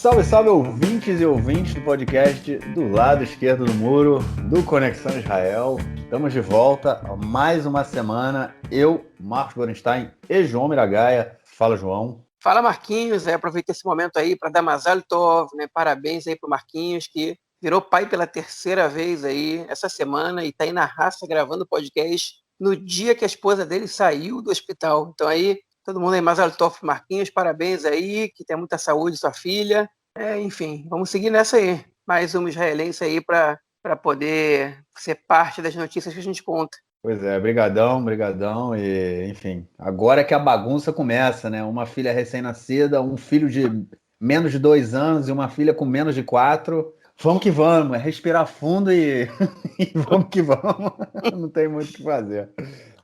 Salve, salve, ouvintes e ouvintes do podcast do lado esquerdo do muro, do Conexão Israel. Estamos de volta a mais uma semana. Eu, Marcos Gorenstein e João Miragaia. Fala, João. Fala, Marquinhos. Aproveita esse momento aí para dar Mazal Tov, né? Parabéns aí pro Marquinhos, que virou pai pela terceira vez aí essa semana e tá aí na raça gravando o podcast no dia que a esposa dele saiu do hospital. Então aí, todo mundo aí, Mazal Tov pro Marquinhos, parabéns aí, que tenha muita saúde, sua filha. Enfim, vamos seguir nessa aí. Mais um israelense aí para poder ser parte das notícias que a gente conta. Pois é, brigadão e, enfim, agora é que a bagunça começa, né? Uma filha recém-nascida, um filho de menos de 2 anos e uma filha com menos de 4. Vamos que vamos, é respirar fundo e, e vamos que vamos. Não tem muito o que fazer.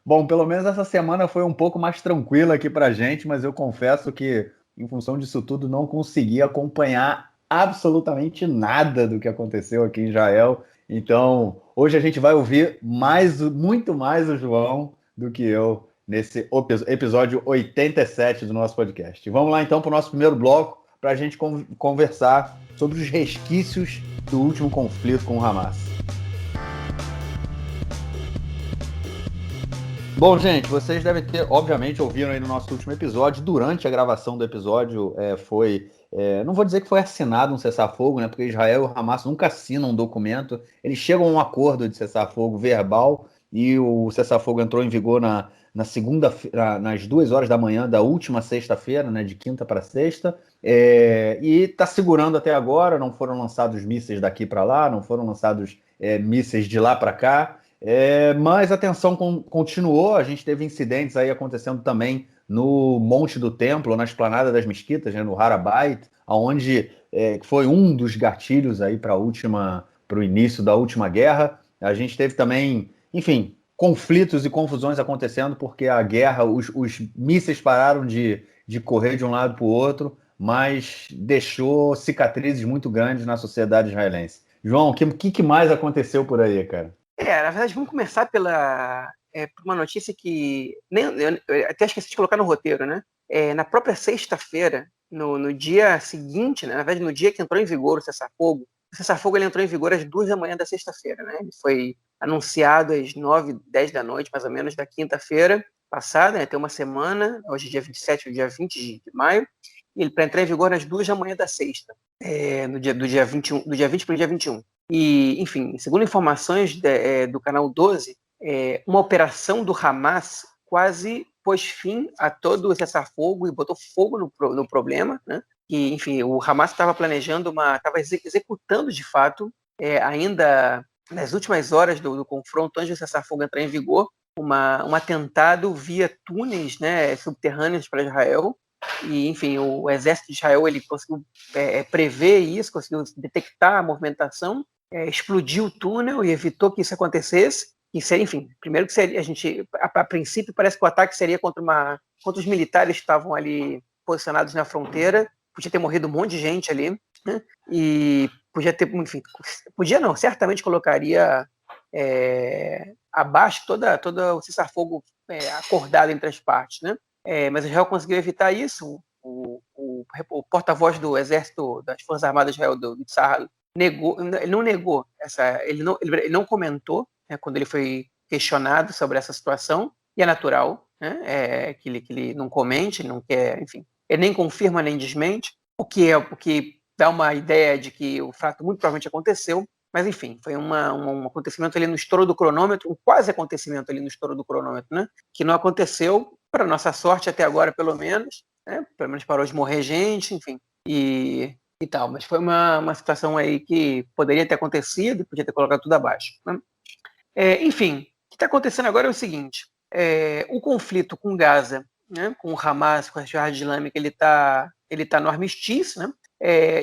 Bom, pelo menos essa semana foi um pouco mais tranquila aqui pra gente, mas eu confesso que, em função disso tudo, não consegui acompanhar absolutamente nada do que aconteceu aqui em Israel. Então, hoje a gente vai ouvir muito mais o João do que eu nesse episódio 87 do nosso podcast. Vamos lá então para o nosso primeiro bloco para a gente conversar sobre os resquícios do último conflito com o Hamas. Bom, gente, vocês devem ter, obviamente, ouviram aí no nosso último episódio. Durante a gravação do episódio, não vou dizer que foi assinado um cessar-fogo, né? Porque Israel e o Hamas nunca assinam um documento. Eles chegam a um acordo de cessar-fogo verbal e o cessar-fogo entrou em vigor nas 2 horas da manhã da última sexta-feira, né? De quinta para sexta. E está segurando até agora. Não foram lançados mísseis daqui para lá, não foram lançados mísseis de lá para cá. Mas a tensão continuou, a gente teve incidentes aí acontecendo também no Monte do Templo, na Esplanada das Mesquitas, né, no Har HaBayit, onde foi um dos gatilhos aí para o início da última guerra. A gente teve também, enfim, conflitos e confusões acontecendo porque a guerra, os mísseis pararam de correr de um lado para o outro, mas deixou cicatrizes muito grandes na sociedade israelense. João, o que mais aconteceu por aí, cara? Na verdade, vamos começar por uma notícia que eu até esqueci de colocar no roteiro, né? Na própria sexta-feira, no dia seguinte, né? Na verdade, no dia que entrou em vigor o cessar-fogo ele entrou em vigor às 2 da manhã da sexta-feira, né? Ele foi anunciado às 9, 10 da noite, mais ou menos, da quinta-feira passada, né? Tem uma semana, hoje é dia 27, dia 20 de maio, e ele para entrar em vigor às 2 da manhã da sexta, do dia 21, do dia 20 para o dia 21. E, enfim, segundo informações do canal 12, uma operação do Hamas quase pôs fim a todo o cessar-fogo e botou fogo no problema, né? E, enfim, o Hamas estava planejando, estava executando de fato, ainda nas últimas horas do confronto, antes do cessar-fogo entrar em vigor, um atentado via túneis, né, subterrâneos para Israel. E, enfim, o exército de Israel ele conseguiu prever isso, conseguiu detectar a movimentação, explodiu o túnel e evitou que isso acontecesse. E seria, enfim, primeiro que seria, a princípio parece que o ataque seria contra os militares que estavam ali posicionados na fronteira. Podia ter morrido um monte de gente ali, né? E podia ter, enfim, certamente colocaria abaixo todo o cessar-fogo acordado entre as partes, né? Mas Israel conseguiu evitar isso. O porta-voz do exército das Forças Armadas de Israel, do Tzahal, ele não comentou, né, quando ele foi questionado sobre essa situação, e é natural, né, que ele não comente, ele não quer, enfim, ele nem confirma nem desmente, o que dá uma ideia de que o fato muito provavelmente aconteceu, mas enfim, foi um acontecimento ali no estouro do cronômetro, um quase acontecimento ali no estouro do cronômetro, né, que não aconteceu, para nossa sorte até agora pelo menos parou de morrer gente, enfim, e tal, mas foi uma situação aí que poderia ter acontecido e podia ter colocado tudo abaixo, né? Enfim, o que está acontecendo agora é o seguinte, o conflito com Gaza, né, com o Hamas, com a Jihad Islâmica, ele tá no armistício, né?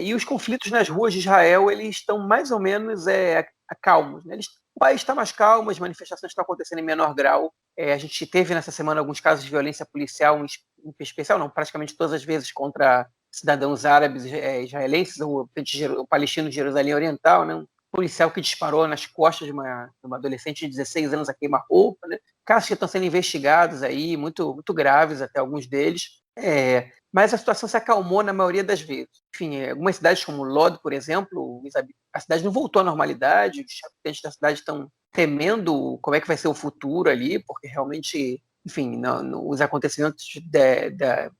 E os conflitos nas ruas de Israel, eles estão mais ou menos calmos, né? O país está mais calmo, as manifestações estão acontecendo em menor grau. A gente teve nessa semana alguns casos de violência policial, em especial, não, praticamente todas as vezes contra cidadãos árabes israelenses, o palestino de Jerusalém Oriental, né? Um policial que disparou nas costas de uma adolescente de 16 anos a queima-roupa, né? Casos que estão sendo investigados aí, muito, muito graves até alguns deles. mas a situação se acalmou na maioria das vezes. Enfim, algumas cidades como Lod, por exemplo, a cidade não voltou à normalidade, os habitantes da cidade estão temendo como é que vai ser o futuro ali, porque realmente, enfim, os acontecimentos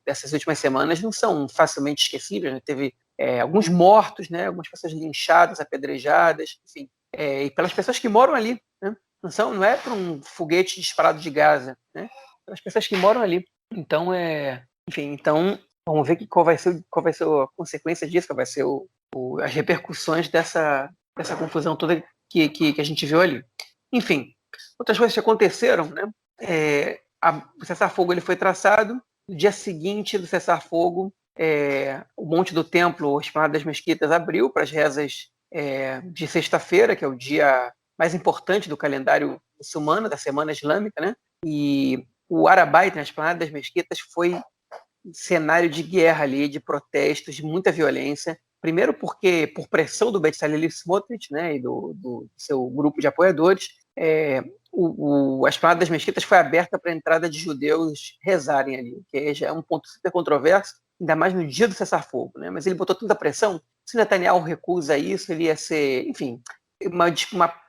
dessas últimas semanas não são facilmente esquecíveis, né? Teve alguns mortos, né? Algumas pessoas linchadas, apedrejadas, enfim, e pelas pessoas que moram ali, né? Não é para um foguete disparado de Gaza, né? Pelas pessoas que moram ali. Então, enfim, então vamos ver qual vai ser a consequência disso, qual vai ser as repercussões dessa confusão toda que a gente viu ali. Enfim, outras coisas que aconteceram, né? O cessar-fogo ele foi traçado. No dia seguinte do cessar-fogo, o Monte do Templo, a Esplanada das Mesquitas, abriu para as rezas de sexta-feira, que é o dia mais importante do calendário muçulmano, da Semana Islâmica, né? E o Arabaita, na Esplanada das Mesquitas, foi cenário de guerra ali, de protestos, de muita violência. Primeiro porque, por pressão do Bezalel Smotrich, né, e do seu grupo de apoiadores, a Esplanada das Mesquitas foi aberta para a entrada de judeus rezarem ali, que já é um ponto super controverso, ainda mais no dia do cessar-fogo, né? Mas ele botou tanta pressão, se Netanyahu recusa isso, ele ia ser, enfim,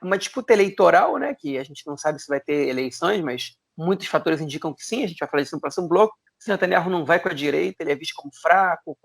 uma disputa eleitoral, né, que a gente não sabe se vai ter eleições, mas muitos fatores indicam que sim, a gente vai falar disso no próximo bloco. Se Netanyahu não vai com a direita, ele é visto como fraco,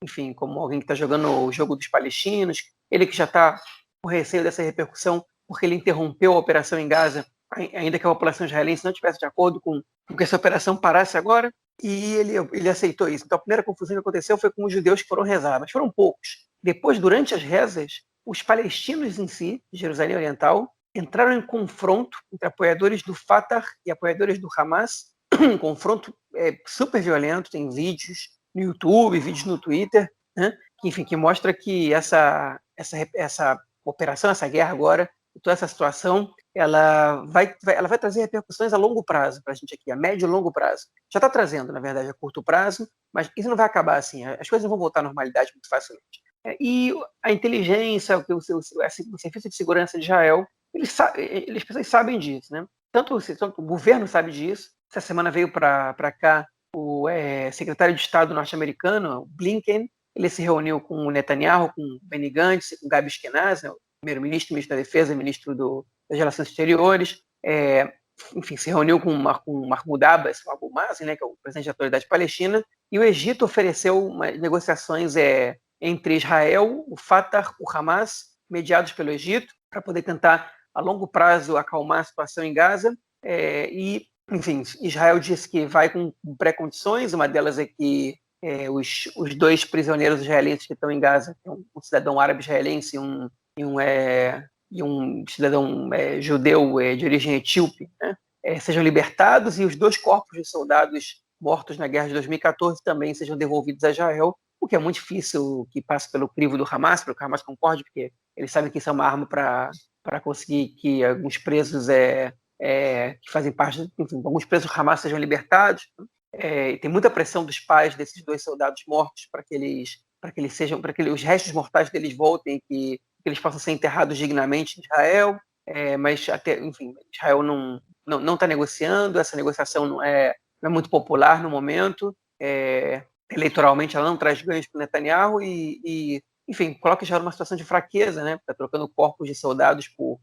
enfim, como alguém que está jogando o jogo dos palestinos, ele que já está com receio dessa repercussão, porque ele interrompeu a operação em Gaza, ainda que a população israelense não estivesse de acordo com que essa operação parasse agora, e ele aceitou isso. Então a primeira confusão que aconteceu foi com os judeus que foram rezar, mas foram poucos. Depois, durante as rezas, os palestinos em si, de Jerusalém Oriental, entraram em confronto entre apoiadores do Fatah e apoiadores do Hamas, um confronto super violento, tem vídeos no YouTube, vídeos no Twitter, né? Que mostra que essa operação, essa guerra agora, toda essa situação, ela vai trazer repercussões a longo prazo para a gente aqui, a médio e longo prazo. Já está trazendo, na verdade, a curto prazo, mas isso não vai acabar assim, as coisas não vão voltar à normalidade muito facilmente. E a inteligência, o Serviço de Segurança de Israel, as pessoas sabem disso, né? Tanto o governo sabe disso. Essa semana veio para cá o secretário de Estado norte-americano, Blinken. Ele se reuniu com o Netanyahu, com o Benny Gantz, com o Gabi Ashkenazi, o primeiro-ministro, ministro da Defesa, ministro das Relações Exteriores. Enfim, se reuniu com o Mahmoud Abbas, o Abu Mazen, né, que é o presidente da Autoridade Palestina. E o Egito ofereceu negociações entre Israel, o Fatah, o Hamas, mediados pelo Egito, para poder tentar, a longo prazo, acalmar a situação em Gaza. Enfim, Israel disse que vai com pré-condições, uma delas é que os dois prisioneiros israelenses que estão em Gaza, um cidadão árabe israelense e um cidadão judeu de origem etíope, né, sejam libertados, e os dois corpos de soldados mortos na guerra de 2014 também sejam devolvidos a Israel, o que é muito difícil que passe pelo crivo do Hamas, para que o Hamas concorde, porque eles sabem que isso é uma arma para conseguir que alguns presos que fazem parte, enfim, alguns presos do Hamas sejam libertados. Tem muita pressão dos pais desses dois soldados mortos para que os restos mortais deles voltem, que eles possam ser enterrados dignamente em Israel. Mas enfim, Israel não está negociando, essa negociação não é muito popular no momento. Eleitoralmente ela não traz ganhos para o Netanyahu e enfim, coloca Israel numa situação de fraqueza, né? Está trocando corpos de soldados por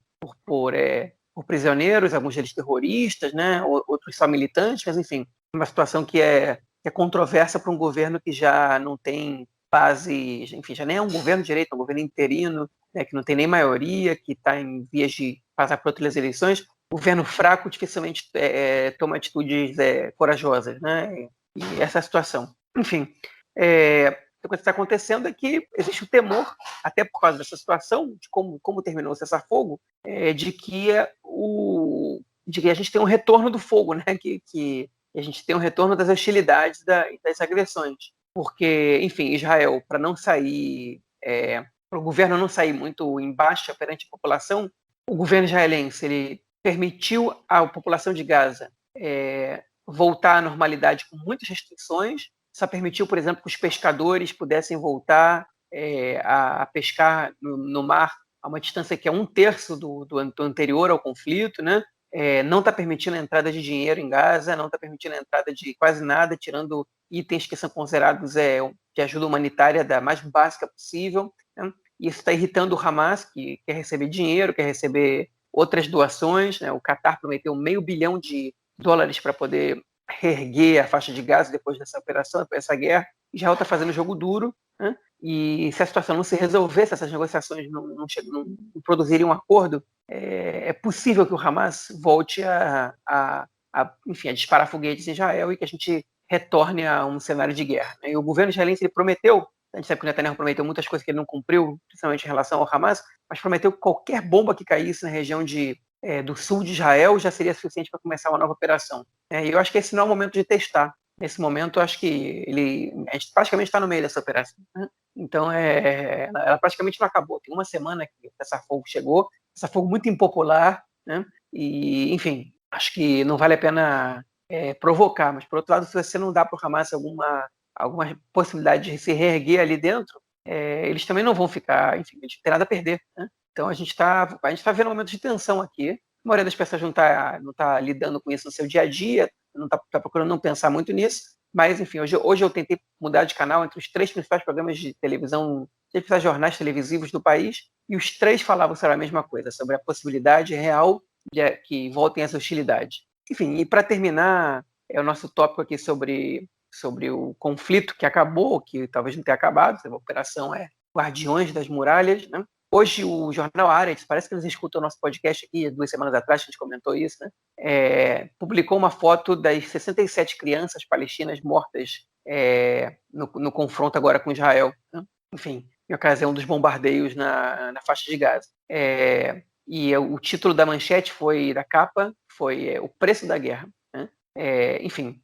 prisioneiros, alguns deles terroristas, né? Outros só militantes, mas enfim, uma situação que é controversa para um governo que já não tem base, enfim, já nem é um governo de direita, é um governo interino, né? Que não tem nem maioria, que está em vias de passar por outras eleições. Governo fraco dificilmente toma atitudes corajosas, né? E essa é a situação. Enfim, o que está acontecendo é que existe o temor, até por causa dessa situação, de como terminou o cessar-fogo, de que a gente tem um retorno do fogo, né? Que a gente tem um retorno das hostilidades e das agressões. Porque, enfim, Israel, para não sair, para o governo não sair muito em baixa perante a população, o governo israelense ele permitiu à população de Gaza voltar à normalidade com muitas restrições. Só permitiu, por exemplo, que os pescadores pudessem voltar a pescar no mar a uma distância que é 1/3 do anterior ao conflito, né? não está permitindo a entrada de dinheiro em Gaza, não está permitindo a entrada de quase nada, tirando itens que são considerados de ajuda humanitária da mais básica possível, né? Isso está irritando o Hamas, que quer receber dinheiro, quer receber outras doações, né? O Qatar prometeu $500 milhão para poder reerguer a faixa de Gaza depois dessa operação, depois dessa guerra. Israel está fazendo jogo duro, né? E se a situação não se resolver, se essas negociações não produzirem um acordo, é possível que o Hamas volte enfim, a disparar foguetes em Israel e que a gente retorne a um cenário de guerra. E o governo israelense ele prometeu, a gente sabe que o Netanyahu prometeu muitas coisas que ele não cumpriu, principalmente em relação ao Hamas, mas prometeu que qualquer bomba que caísse na região do sul de Israel já seria suficiente para começar uma nova operação. E eu acho que esse não é o momento de testar. Nesse momento, eu acho que a gente praticamente está no meio dessa operação, né? Então, ela praticamente não acabou. Tem uma semana que o cessar-fogo chegou, cessar-fogo muito impopular, né? E, enfim, acho que não vale a pena provocar. Mas, por outro lado, se você não dá para o Hamas alguma possibilidade de se reerguer ali dentro, eles também não vão ficar, enfim, eles não têm nada a perder, né? Então, a gente tá vendo um momento de tensão aqui. A maioria das pessoas não tá lidando com isso no seu dia a dia, não está procurando não pensar muito nisso, mas, enfim, hoje eu tentei mudar de canal entre os 3 principais programas de televisão, os principais jornais televisivos do país, e os 3 falavam sobre a mesma coisa, sobre a possibilidade real de que voltem as hostilidades. Enfim, e para terminar, o nosso tópico aqui sobre o conflito que acabou, que talvez não tenha acabado, a operação Guardiões das Muralhas, né? Hoje o jornal Haaretz, parece que eles escutam o nosso podcast aqui, 2 semanas atrás, a gente comentou isso, né? Publicou uma foto das 67 crianças palestinas mortas no confronto agora com Israel, né? Enfim, em ocasião dos bombardeios na faixa de Gaza. E o título da manchete da capa foi O Preço da Guerra, né? Enfim,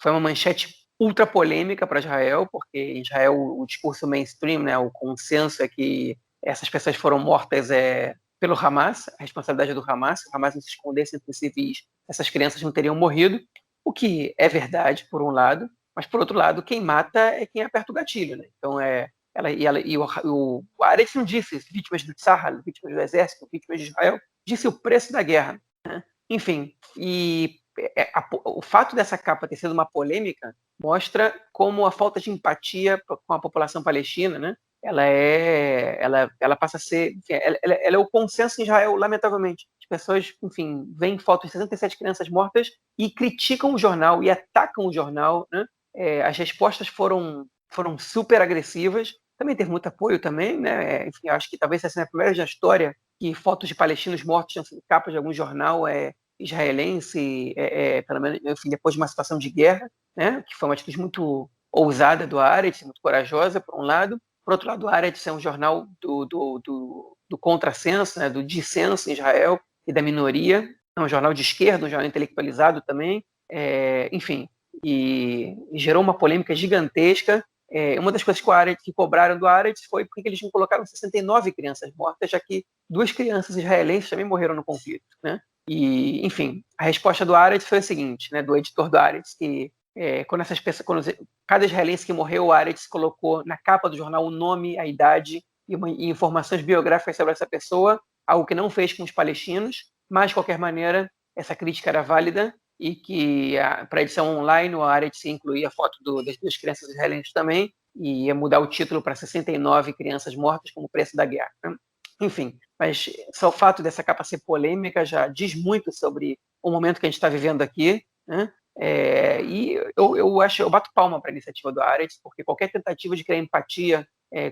foi uma manchete ultra polêmica para Israel, porque em Israel o discurso mainstream, né, o consenso é que essas pessoas foram mortas pelo Hamas, a responsabilidade é do Hamas. Se o Hamas não se escondesse entre os civis, essas crianças não teriam morrido, o que é verdade, por um lado, mas, por outro lado, quem mata é quem aperta o gatilho, né? Então, o Haaretz não disse vítimas do Tzahal, vítimas do exército, vítimas de Israel, disse o preço da guerra, né? Enfim, e o fato dessa capa ter sido uma polêmica mostra como a falta de empatia com a população palestina, né? Ela passa a ser, enfim, ela é o consenso em Israel, lamentavelmente. As pessoas, enfim, veem fotos de 67 crianças mortas e criticam o jornal e atacam o jornal, né? As respostas foram super agressivas. Também teve muito apoio também, né? Enfim, acho que talvez essa seja a primeira vez na história que fotos de palestinos mortos tinham sido capa de algum jornal israelense, pelo menos, enfim, depois de uma situação de guerra, né? Que foi uma atitude muito ousada do Haaretz, muito corajosa, por um lado. Por outro lado, o Haaretz é um jornal do contrassenso, né, do dissenso em Israel e da minoria. É um jornal de esquerda, um jornal intelectualizado também. Enfim, e gerou uma polêmica gigantesca. Uma das coisas que cobraram do Haaretz foi porque eles não colocaram 69 crianças mortas, já que 2 crianças israelenses também morreram no conflito, né? E, enfim, a resposta do Haaretz foi a seguinte, né, do editor do Haaretz, que quando cada israelense que morreu, o Haaretz colocou na capa do jornal o nome, a idade e informações biográficas sobre essa pessoa, algo que não fez com os palestinos, mas, de qualquer maneira, essa crítica era válida e que, para a edição online, o Haaretz incluía a foto das 2 crianças israelenses também e ia mudar o título para 69 crianças mortas como preço da guerra, né? Enfim, mas só o fato dessa capa ser polêmica já diz muito sobre o momento que a gente está vivendo aqui, né? E eu bato palma para a iniciativa do Haaretz, porque qualquer tentativa de criar empatia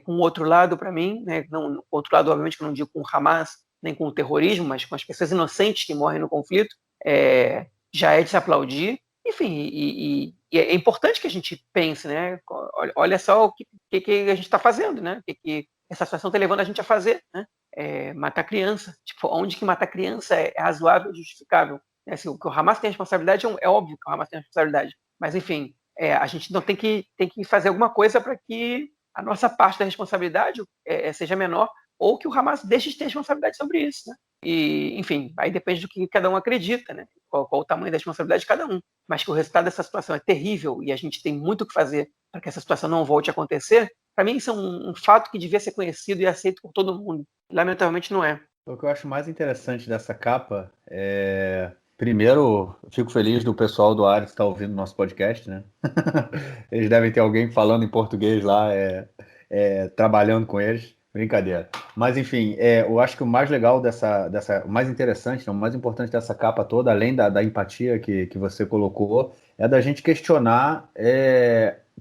com o outro lado, para mim, né, não, o outro lado, obviamente, que eu não digo com o Hamas, nem com o terrorismo, mas com as pessoas inocentes que morrem no conflito, já é de se aplaudir. Enfim, e é importante que a gente pense, né? Olha só o que a gente está fazendo, né? O que essa situação está levando a gente a fazer, né? Matar criança. Tipo, onde que matar criança é razoável e justificável? Se o Hamas tem responsabilidade, é óbvio que o Hamas tem responsabilidade. Mas, enfim, a gente não tem que fazer alguma coisa para que a nossa parte da responsabilidade seja menor, ou que o Hamas deixe de ter responsabilidade sobre isso, né? E, enfim, aí depende do que cada um acredita, né? Qual o tamanho da responsabilidade de cada um. Mas que o resultado dessa situação é terrível e a gente tem muito o que fazer para que essa situação não volte a acontecer, para mim isso é um fato que devia ser conhecido e aceito por todo mundo. Lamentavelmente não é. O que eu acho mais interessante dessa capa é. Primeiro, eu fico feliz do pessoal do Ares estar ouvindo nosso podcast, né? Eles devem ter alguém falando em português lá, trabalhando com eles. Brincadeira. Mas, enfim, eu acho que o mais legal o mais interessante, né, o mais importante dessa capa toda, além da empatia que você colocou, é da gente questionar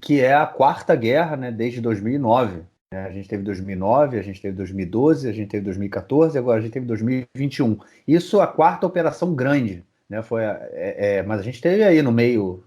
que é a quarta guerra, né, desde 2009. A gente teve 2009, a gente teve 2012, a gente teve 2014 e agora a gente teve 2021. Isso a quarta operação grande, né? Mas a gente teve aí no meio,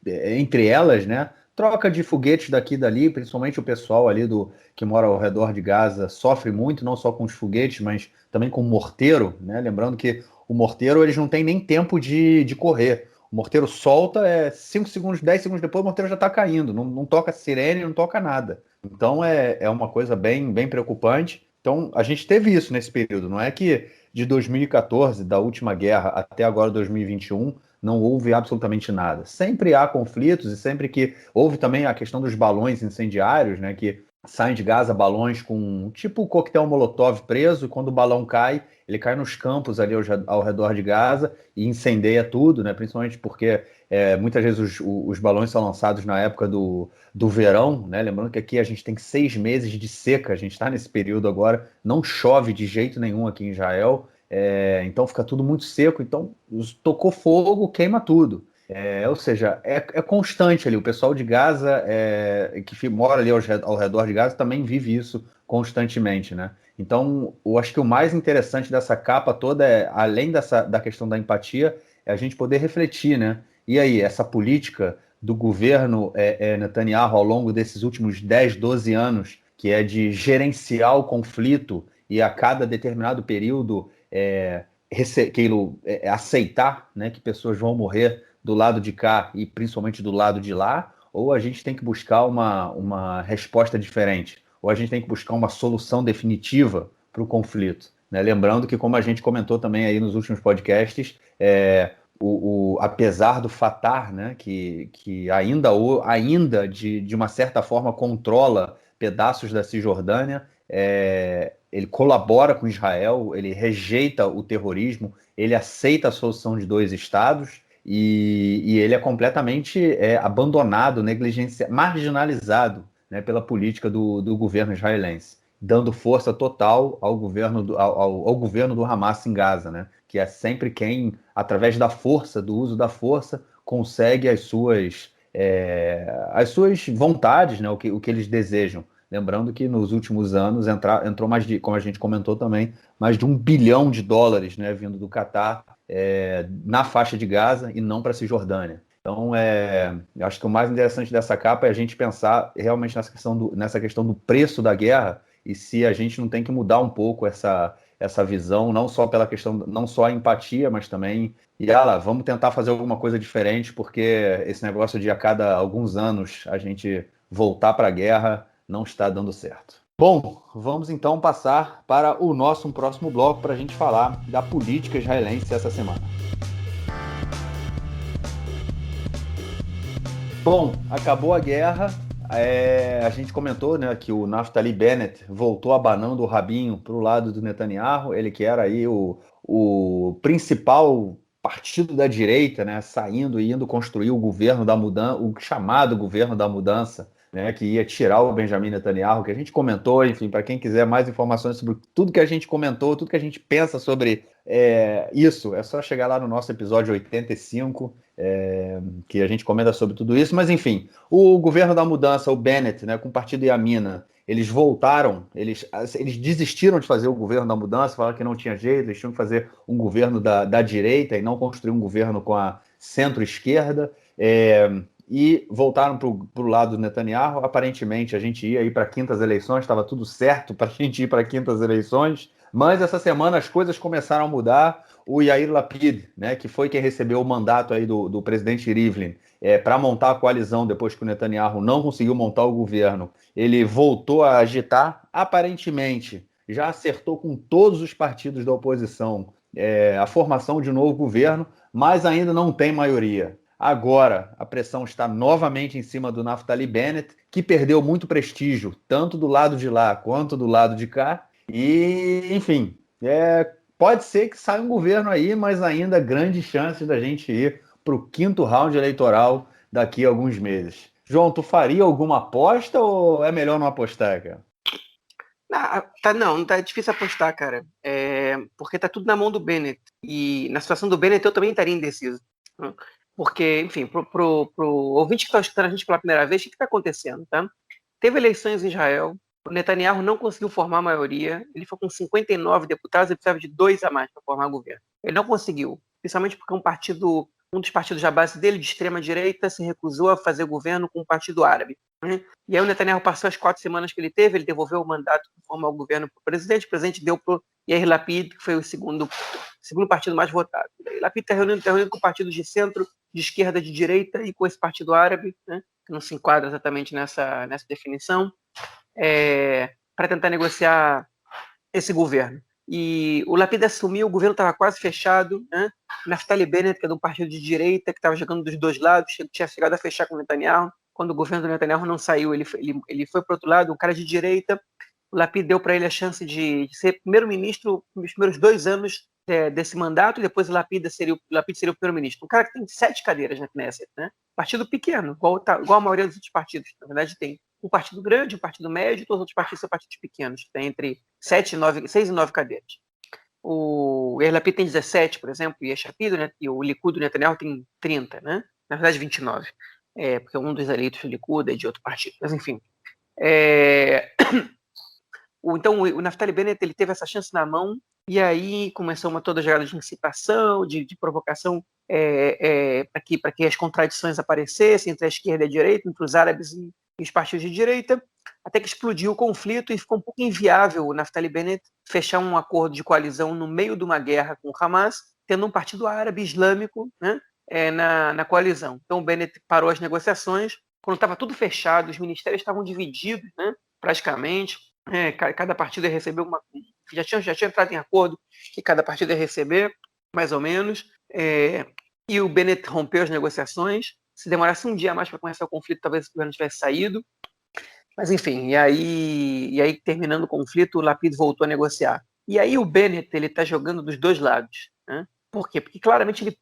entre elas, né? Troca de foguetes daqui e dali, principalmente o pessoal ali que mora ao redor de Gaza sofre muito, não só com os foguetes, mas também com o morteiro, né? Lembrando que o morteiro eles não têm nem tempo de correr. O morteiro solta, 5 segundos, 10 segundos depois o morteiro já está caindo, não toca sirene, não toca nada. Então é uma coisa bem, bem preocupante. Então a gente teve isso nesse período. Não é que de 2014, da última guerra, até agora 2021, não houve absolutamente nada. Sempre há conflitos e sempre que houve também a questão dos balões incendiários, né, que saem de Gaza balões com tipo coquetel Molotov preso, e quando o balão cai, ele cai nos campos ali ao redor de Gaza e incendeia tudo, né, principalmente porque muitas vezes os balões são lançados na época do verão, né? Lembrando que aqui a gente tem 6 meses de seca, a gente está nesse período agora, não chove de jeito nenhum aqui em Israel, então fica tudo muito seco, então tocou fogo, queima tudo. Ou seja, é constante ali. O pessoal de Gaza, que mora ali ao redor de Gaza, também vive isso constantemente, né? Então, eu acho que o mais interessante dessa capa toda além da questão da empatia, é a gente poder refletir, né? E aí, essa política do governo Netanyahu ao longo desses últimos 10, 12 anos, que é de gerenciar o conflito e a cada determinado período aceitar, né, que pessoas vão morrer do lado de cá e principalmente do lado de lá, ou a gente tem que buscar uma resposta diferente, ou a gente tem que buscar uma solução definitiva para o conflito. Né? Lembrando que, como a gente comentou também aí nos últimos podcasts, apesar do Fatah, né, que ainda de uma certa forma controla pedaços da Cisjordânia, ele colabora com Israel, ele rejeita o terrorismo, ele aceita a solução de dois estados e ele é completamente abandonado, marginalizado, né, pela política do governo israelense, dando força total ao governo do Hamas em Gaza, né, que é sempre quem, através da força, do uso da força, consegue as suas vontades, né, o que eles desejam. Lembrando que nos últimos anos entrou como a gente comentou também, mais de US$ 1 bilhão, né, vindo do Catar na faixa de Gaza e não para a Cisjordânia. Então, eu acho que o mais interessante dessa capa é a gente pensar realmente nessa questão do preço da guerra e se a gente não tem que mudar um pouco essa visão, não só pela questão, não só a empatia, mas também, vamos tentar fazer alguma coisa diferente, porque esse negócio de a cada alguns anos a gente voltar para a guerra não está dando certo. Bom, vamos então passar para o nosso próximo bloco para a gente falar da política israelense essa semana. Bom, acabou a guerra. A gente comentou, né, que o Naftali Bennett voltou abanando o rabinho para o lado do Netanyahu, ele que era aí o principal partido da direita, né, saindo e indo construir o governo da mudança, o chamado governo da mudança, né, que ia tirar o Benjamin Netanyahu, que a gente comentou, enfim, para quem quiser mais informações sobre tudo que a gente comentou, tudo que a gente pensa sobre isso, é só chegar lá no nosso episódio 85, que a gente comenta sobre tudo isso, mas enfim, o governo da mudança, o Bennett, né, com o partido Yamina, eles voltaram, eles desistiram de fazer o governo da mudança, falaram que não tinha jeito, eles tinham que fazer um governo da direita e não construir um governo com a centro-esquerda, e voltaram para o lado do Netanyahu. Aparentemente, a gente ia ir para quintas eleições, estava tudo certo para a gente ir para quintas eleições, mas essa semana as coisas começaram a mudar. O Yair Lapid, né, que foi quem recebeu o mandato aí do presidente Rivlin para montar a coalizão depois que o Netanyahu não conseguiu montar o governo, ele voltou a agitar, aparentemente já acertou com todos os partidos da oposição a formação de um novo governo, mas ainda não tem maioria. Agora, a pressão está novamente em cima do Naftali Bennett, que perdeu muito prestígio, tanto do lado de lá quanto do lado de cá. E, enfim, Pode ser que saia um governo aí, mas ainda grandes chances da gente ir para o quinto round eleitoral daqui a alguns meses. João, tu faria alguma aposta ou é melhor não apostar, cara? Não tá difícil apostar, cara. Porque tá tudo na mão do Bennett. E na situação do Bennett eu também estaria indeciso. Né? Porque, enfim, pro ouvinte que está escutando a gente pela primeira vez, o que está acontecendo, tá? Teve eleições em Israel, o Netanyahu não conseguiu formar a maioria, ele foi com 59 deputados, ele precisava de 2 a mais para formar governo. Ele não conseguiu, principalmente porque um dos partidos da base dele, de extrema-direita, se recusou a fazer governo com o Partido Árabe. Né? E aí o Netanyahu passou as 4 semanas que ele teve, ele devolveu o mandato para formar o governo para o presidente deu para o Yair Lapid, que foi o segundo partido mais votado. E Lapid está reunindo com partidos de centro, de esquerda, de direita e com esse Partido Árabe, né? Que não se enquadra exatamente nessa definição, para tentar negociar esse governo. E o Lapid assumiu, o governo estava quase fechado, né? Naftali Bennett, que é de um partido de direita, que estava jogando dos dois lados, tinha chegado a fechar com o Netanyahu. Quando o governo do Netanyahu não saiu, ele foi para o outro lado, um cara de direita. O Lapid deu para ele a chance de ser primeiro-ministro nos primeiros 2 anos desse mandato, e depois o Lapid seria o primeiro-ministro. Um cara que tem 7 cadeiras na Knesset, né? Partido pequeno, igual a maioria dos outros partidos. Na verdade, tem um partido grande, um partido médio, todos os outros partidos são partidos pequenos, tem entre 6 e 9 cadeiras. O Yair Lapid tem 17, por exemplo, e né? E o Likud do Netanyahu tem 30, né? Na verdade, 29. Porque um dos eleitos do Likud é de outro partido. Mas, enfim. Então, o Naftali Bennett ele teve essa chance na mão, e aí começou toda a jogada de incitação, de provocação para que as contradições aparecessem entre a esquerda e a direita, entre os árabes e os partidos de direita, até que explodiu o conflito e ficou um pouco inviável o Naftali Bennett fechar um acordo de coalizão no meio de uma guerra com o Hamas, tendo um partido árabe islâmico, né, na coalizão. Então o Bennett parou as negociações, quando estava tudo fechado, os ministérios estavam divididos, né, praticamente, cada partido ia receber já tinha entrado em acordo que cada partido ia receber, mais ou menos, e o Bennett rompeu as negociações. Se demorasse um dia a mais para começar o conflito, talvez o governo tivesse saído. Mas, enfim, e aí terminando o conflito, o Lapid voltou a negociar. E aí o Bennett ele está jogando dos dois lados. Né? Por quê? Porque claramente ele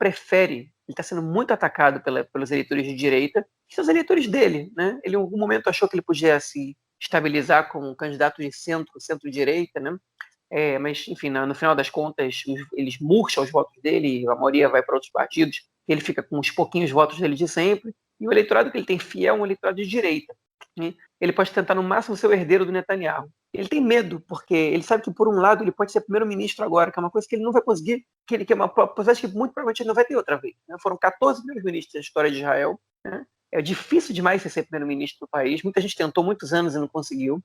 está sendo muito atacado pelos eleitores de direita, que são os eleitores dele. Né? Ele em algum momento achou que ele podia se estabilizar como um candidato de centro-direita, né? Mas, enfim, no final das contas, eles murcham os votos dele, a maioria vai para outros partidos, ele fica com os pouquinhos votos dele de sempre, e o eleitorado que ele tem fiel é um eleitorado de direita. Né? Ele pode tentar, no máximo, ser o herdeiro do Netanyahu. Ele tem medo, porque ele sabe que, por um lado, ele pode ser primeiro-ministro agora, que é uma coisa que ele não vai conseguir, que é uma possibilidade que muito provavelmente ele não vai ter outra vez. Né? Foram 14 primeiros-ministros na história de Israel. Né? É difícil demais ser primeiro-ministro do país. Muita gente tentou muitos anos e não conseguiu.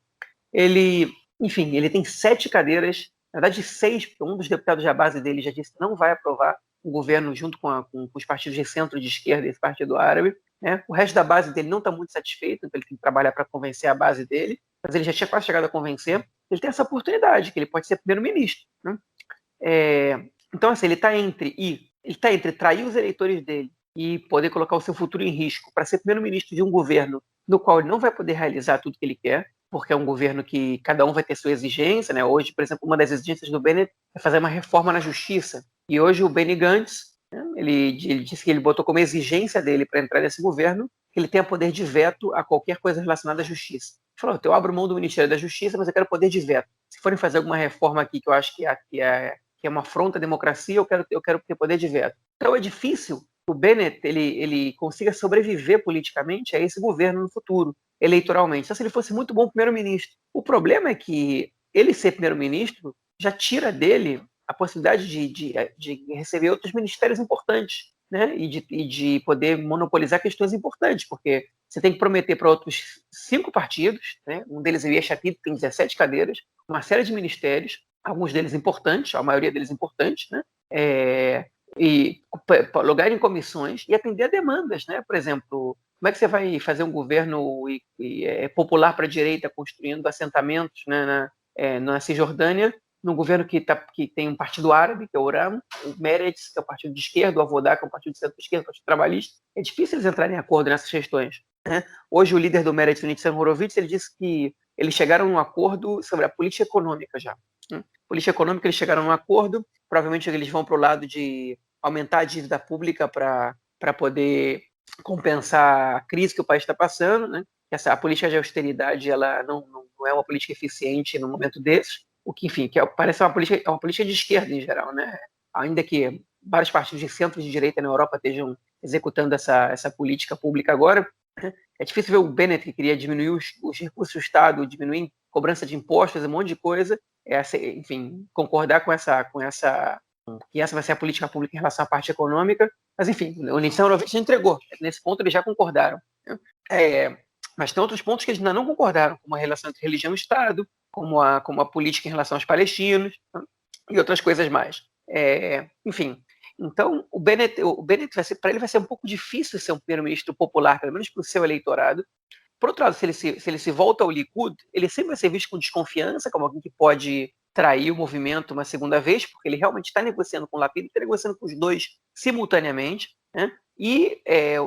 Enfim, ele tem 7 cadeiras, na verdade 6, porque um dos deputados da base dele já disse que não vai aprovar o governo junto com os partidos de centro, de esquerda e esse partido árabe. Né? O resto da base dele não está muito satisfeito, então ele tem que trabalhar para convencer a base dele, mas ele já tinha quase chegado a convencer. Ele tem essa oportunidade, que ele pode ser primeiro-ministro. Né? Então, assim, ele está entre trair os eleitores dele e poder colocar o seu futuro em risco para ser primeiro-ministro de um governo no qual ele não vai poder realizar tudo que ele quer, porque é um governo que cada um vai ter sua exigência. Né? Hoje, por exemplo, uma das exigências do Bennett é fazer uma reforma na justiça. E hoje o Benny Gantz, né, ele disse que ele botou como exigência dele para entrar nesse governo que ele tenha poder de veto a qualquer coisa relacionada à justiça. Ele falou, eu abro mão do Ministério da Justiça, mas eu quero poder de veto. Se forem fazer alguma reforma aqui que eu acho que é uma afronta à democracia, eu quero ter poder de veto. Então é difícil que o Bennett ele consiga sobreviver politicamente a esse governo no futuro, eleitoralmente. Só se ele fosse muito bom primeiro-ministro. O problema é que ele ser primeiro-ministro já tira dele a possibilidade de receber outros ministérios importantes, né? E de poder monopolizar questões importantes, porque você tem que prometer para outros 5 partidos, né? Um deles é o Yesh Atid, que tem 17 cadeiras, uma série de ministérios, alguns deles importantes, a maioria deles importantes, né? E lugar em comissões e atender a demandas, né? Por exemplo, como é que você vai fazer um governo popular para a direita construindo assentamentos, né, na Cisjordânia, num governo que tem um partido árabe, que é o Uram, o Meretz, que é o partido de esquerda, o Avodá, que é o partido de centro-esquerda, o partido trabalhista. É difícil eles entrarem em acordo nessas questões. Né? Hoje, o líder do Meretz, o Nitzan Horowitz, ele disse que eles chegaram a um acordo sobre a política econômica já. Política econômica, eles chegaram a um acordo, provavelmente eles vão para o lado de aumentar a dívida pública para poder compensar a crise que o país está passando, né? A política de austeridade ela não é uma política eficiente no momento desses, o que, enfim, parece uma política de esquerda em geral, né? Ainda que vários partidos de centro e de direita na Europa estejam executando essa política pública agora, né? É difícil ver o Bennett, que queria diminuir os recursos do Estado, diminuir cobrança de impostos, um monte de coisa, enfim, concordar com essa que essa vai ser a política pública em relação à parte econômica, mas enfim, o Liceu Europeu entregou, nesse ponto eles já concordaram, né? Mas tem outros pontos que eles ainda não concordaram, como a relação entre religião e Estado, como a política em relação aos palestinos, né? E outras coisas mais. Enfim, então o Bennett para ele vai ser um pouco difícil ser um primeiro-ministro popular, pelo menos para o seu eleitorado. Por outro lado, se ele se volta ao Likud, ele sempre vai ser visto com desconfiança, como alguém que pode trair o movimento uma segunda vez, porque ele realmente está negociando com o Lapid, está negociando com os dois simultaneamente, né? E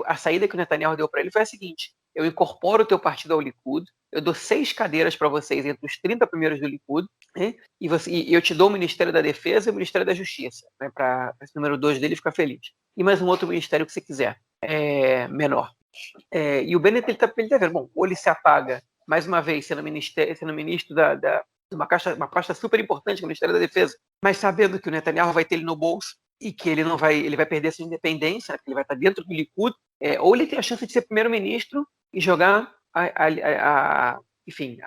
a saída que o Netanyahu deu para ele foi a seguinte: eu incorporo o teu partido ao Likud, eu dou 6 cadeiras para vocês entre os 30 primeiros do Likud, né? E eu te dou o Ministério da Defesa e o Ministério da Justiça, né? Para esse número 2 dele ficar feliz. E mais um outro ministério que você quiser, menor. E o Bennett ele tá vendo, bom, ou ele se apaga mais uma vez sendo ministro de uma pasta super importante, que é o Ministério da Defesa, mas sabendo que o Netanyahu vai ter ele no bolso e que ele vai perder sua independência, né, que ele vai estar dentro do Likud, ou ele tem a chance de ser primeiro-ministro e jogar enfim,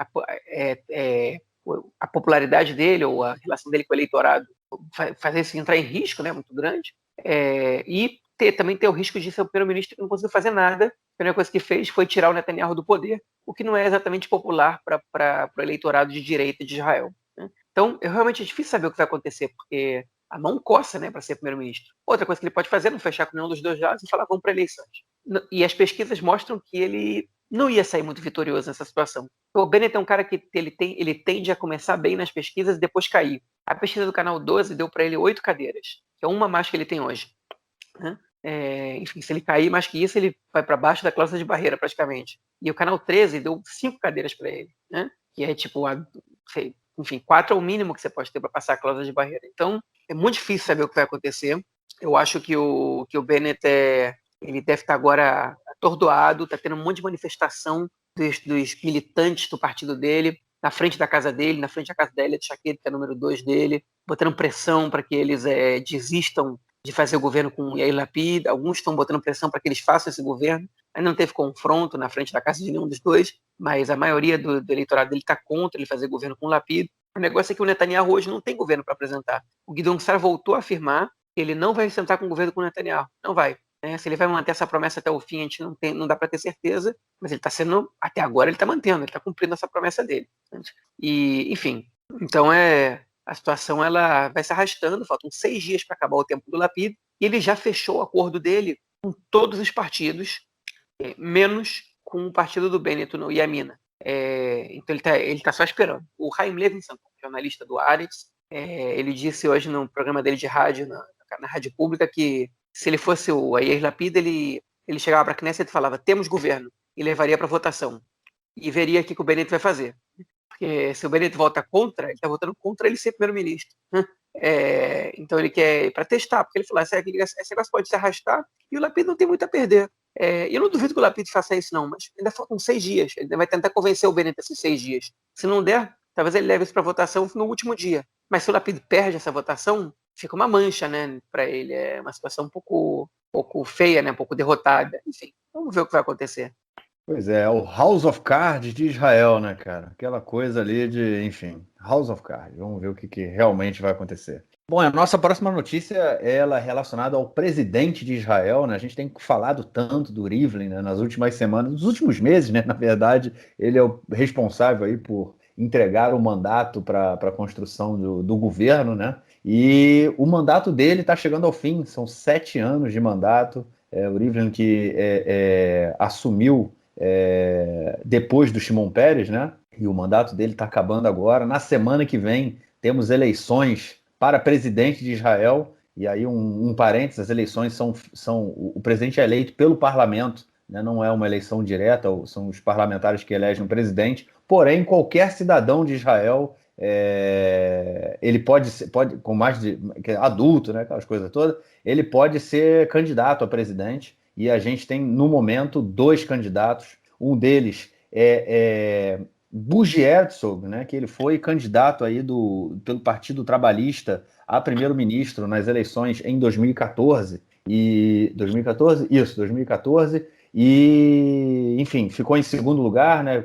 a popularidade dele ou a relação dele com o eleitorado, fazer isso entrar em risco, né, muito grande, e também ter o risco de ser o primeiro-ministro que não conseguiu fazer nada. A primeira coisa que fez foi tirar o Netanyahu do poder, o que não é exatamente popular para o eleitorado de direita de Israel, né? Então, realmente é difícil saber o que vai acontecer, porque a mão coça, né, para ser primeiro-ministro. Outra coisa que ele pode fazer é não fechar com nenhum dos dois lados e falar vamos para eleições. E as pesquisas mostram que ele não ia sair muito vitorioso nessa situação. O Bennett é um cara que ele tende a começar bem nas pesquisas e depois cair. A pesquisa do Canal 12 deu para ele 8 cadeiras, que é uma mais que ele tem hoje, né? Enfim, se ele cair mais que isso, ele vai para baixo da cláusula de barreira, praticamente. E o Canal 13 deu 5 cadeiras para ele, né? Que é tipo, enfim, 4 é o mínimo que você pode ter para passar a cláusula de barreira. Então, é muito difícil saber o que vai acontecer. Eu acho que o Bennett ele deve estar agora atordoado, está tendo um monte de manifestação dos militantes do partido dele, na frente da casa dele, na frente da casa da Elia Tshaked, que é a número 2 dele, botando pressão para que eles desistam de fazer o governo com Yair Lapid. Alguns estão botando pressão para que eles façam esse governo. Ainda não teve confronto na frente da casa de nenhum dos dois, mas a maioria do eleitorado dele está contra ele fazer governo com o Lapid. O negócio é que o Netanyahu hoje não tem governo para apresentar. O Gideon Sa'ar voltou a afirmar que ele não vai sentar com o governo com o Netanyahu. Não vai. Se ele vai manter essa promessa até o fim, a gente não dá para ter certeza, mas ele está sendo, até agora ele está mantendo, ele está cumprindo essa promessa dele. E, enfim, então a situação ela vai se arrastando, faltam 6 dias para acabar o tempo do Lapid, e ele já fechou o acordo dele com todos os partidos, menos com o partido do Bennett, no Yamina. Então ele tá só esperando. O Chaim Levinson, jornalista do Haaretz, ele disse hoje no programa dele de rádio, na rádio pública, que se ele fosse o Yair Lapid, ele chegava para a Knesset e falava, temos governo, e levaria para votação. E veria o que o Bennett vai fazer. Porque se o Bennett vota contra, ele está votando contra ele ser primeiro-ministro. Então ele quer para testar, porque ele falou, esse negócio pode se arrastar e o Lapid não tem muito a perder. Eu não duvido que o Lapid faça isso, não, mas ainda faltam 6 dias. Ele vai tentar convencer o Bennett esses 6 dias. Se não der, talvez ele leve isso para votação no último dia. Mas se o Lapid perde essa votação, fica uma mancha, né, para ele. É uma situação um pouco feia, né, um pouco derrotada. Enfim, vamos ver o que vai acontecer. Pois é, o House of Cards de Israel, né, cara? Aquela coisa ali de, enfim, House of Cards. Vamos ver o que realmente vai acontecer. Bom, a nossa próxima notícia ela é relacionada ao presidente de Israel, né? A gente tem falado tanto do Rivlin, né, nas últimas semanas, nos últimos meses, né? Na verdade, ele é o responsável aí por entregar o mandato para a construção do governo, né? E o mandato dele está chegando ao fim, são 7 anos de mandato. O Rivlin que assumiu depois do Shimon Peres, né? E o mandato dele está acabando agora. Na semana que vem temos eleições para presidente de Israel. E aí um parênteses, as eleições são o presidente é eleito pelo parlamento, né? Não é uma eleição direta, são os parlamentares que elegem o presidente. Porém, qualquer cidadão de Israel ele pode com mais de adulto, né, aquelas coisas todas, ele pode ser candidato a presidente, e a gente tem, no momento, dois candidatos. Um deles é Buggy Herzog, né, que ele foi candidato aí pelo Partido Trabalhista a primeiro-ministro nas eleições em 2014. E 2014? Isso, 2014. E, enfim, ficou em segundo lugar, né?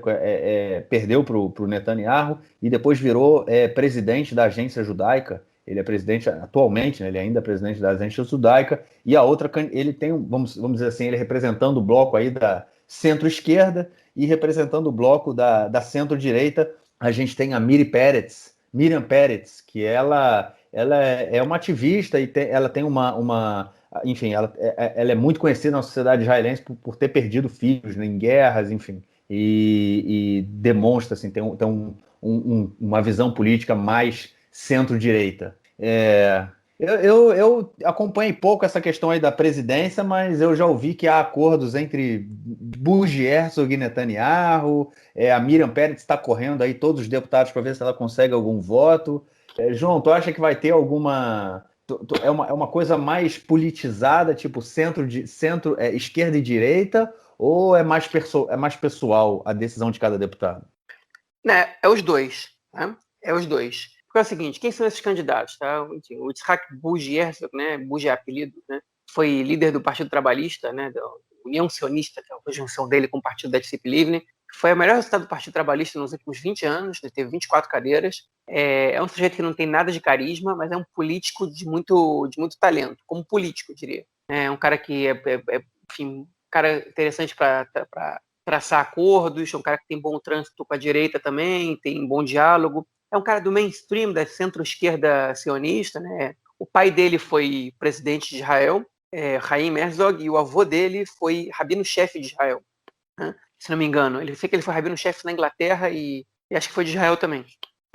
Perdeu para o Netanyahu e depois virou presidente da Agência Judaica. Ele é presidente atualmente, né? Ele ainda é presidente da Agência Judaica. E a outra, ele tem, vamos dizer assim, ele representando o bloco aí da centro-esquerda e representando o bloco da centro-direita. A gente tem a Miriam Peretz, que ela é uma ativista e ela tem enfim, ela é muito conhecida na sociedade israelense por ter perdido filhos, né, em guerras, enfim, e demonstra, assim, tem uma visão política mais centro-direita. Eu acompanhei pouco essa questão aí da presidência, mas eu já ouvi que há acordos entre Buggy Herzog e Netanyahu. A Miriam Peretz está correndo aí todos os deputados para ver se ela consegue algum voto. João, tu acha que vai ter alguma... É uma coisa mais politizada, tipo esquerda e direita, ou é mais pessoal a decisão de cada deputado? Né, é os dois, tá? É os dois. Porque é o seguinte, quem são esses candidatos, tá? O Yitzhak Buggy Herzog, né? Buggy é apelido, né? Foi líder do Partido Trabalhista, né? Da União Sionista, que é a conjunção dele com o Partido da Tzip Livni. Foi o melhor resultado do Partido Trabalhista nos últimos 20 anos, ele teve 24 cadeiras. É um sujeito que não tem nada de carisma, mas é um político de muito talento, como político, eu diria. É um cara que enfim, um cara interessante para traçar acordos, é um cara que tem bom trânsito com a direita também, tem bom diálogo. É um cara do mainstream, da centro-esquerda sionista, né? O pai dele foi presidente de Israel, Chaim Herzog, e o avô dele foi rabino-chefe de Israel, né? Se não me engano. Ele sei que ele foi rabino-chefe na Inglaterra e acho que foi de Israel também.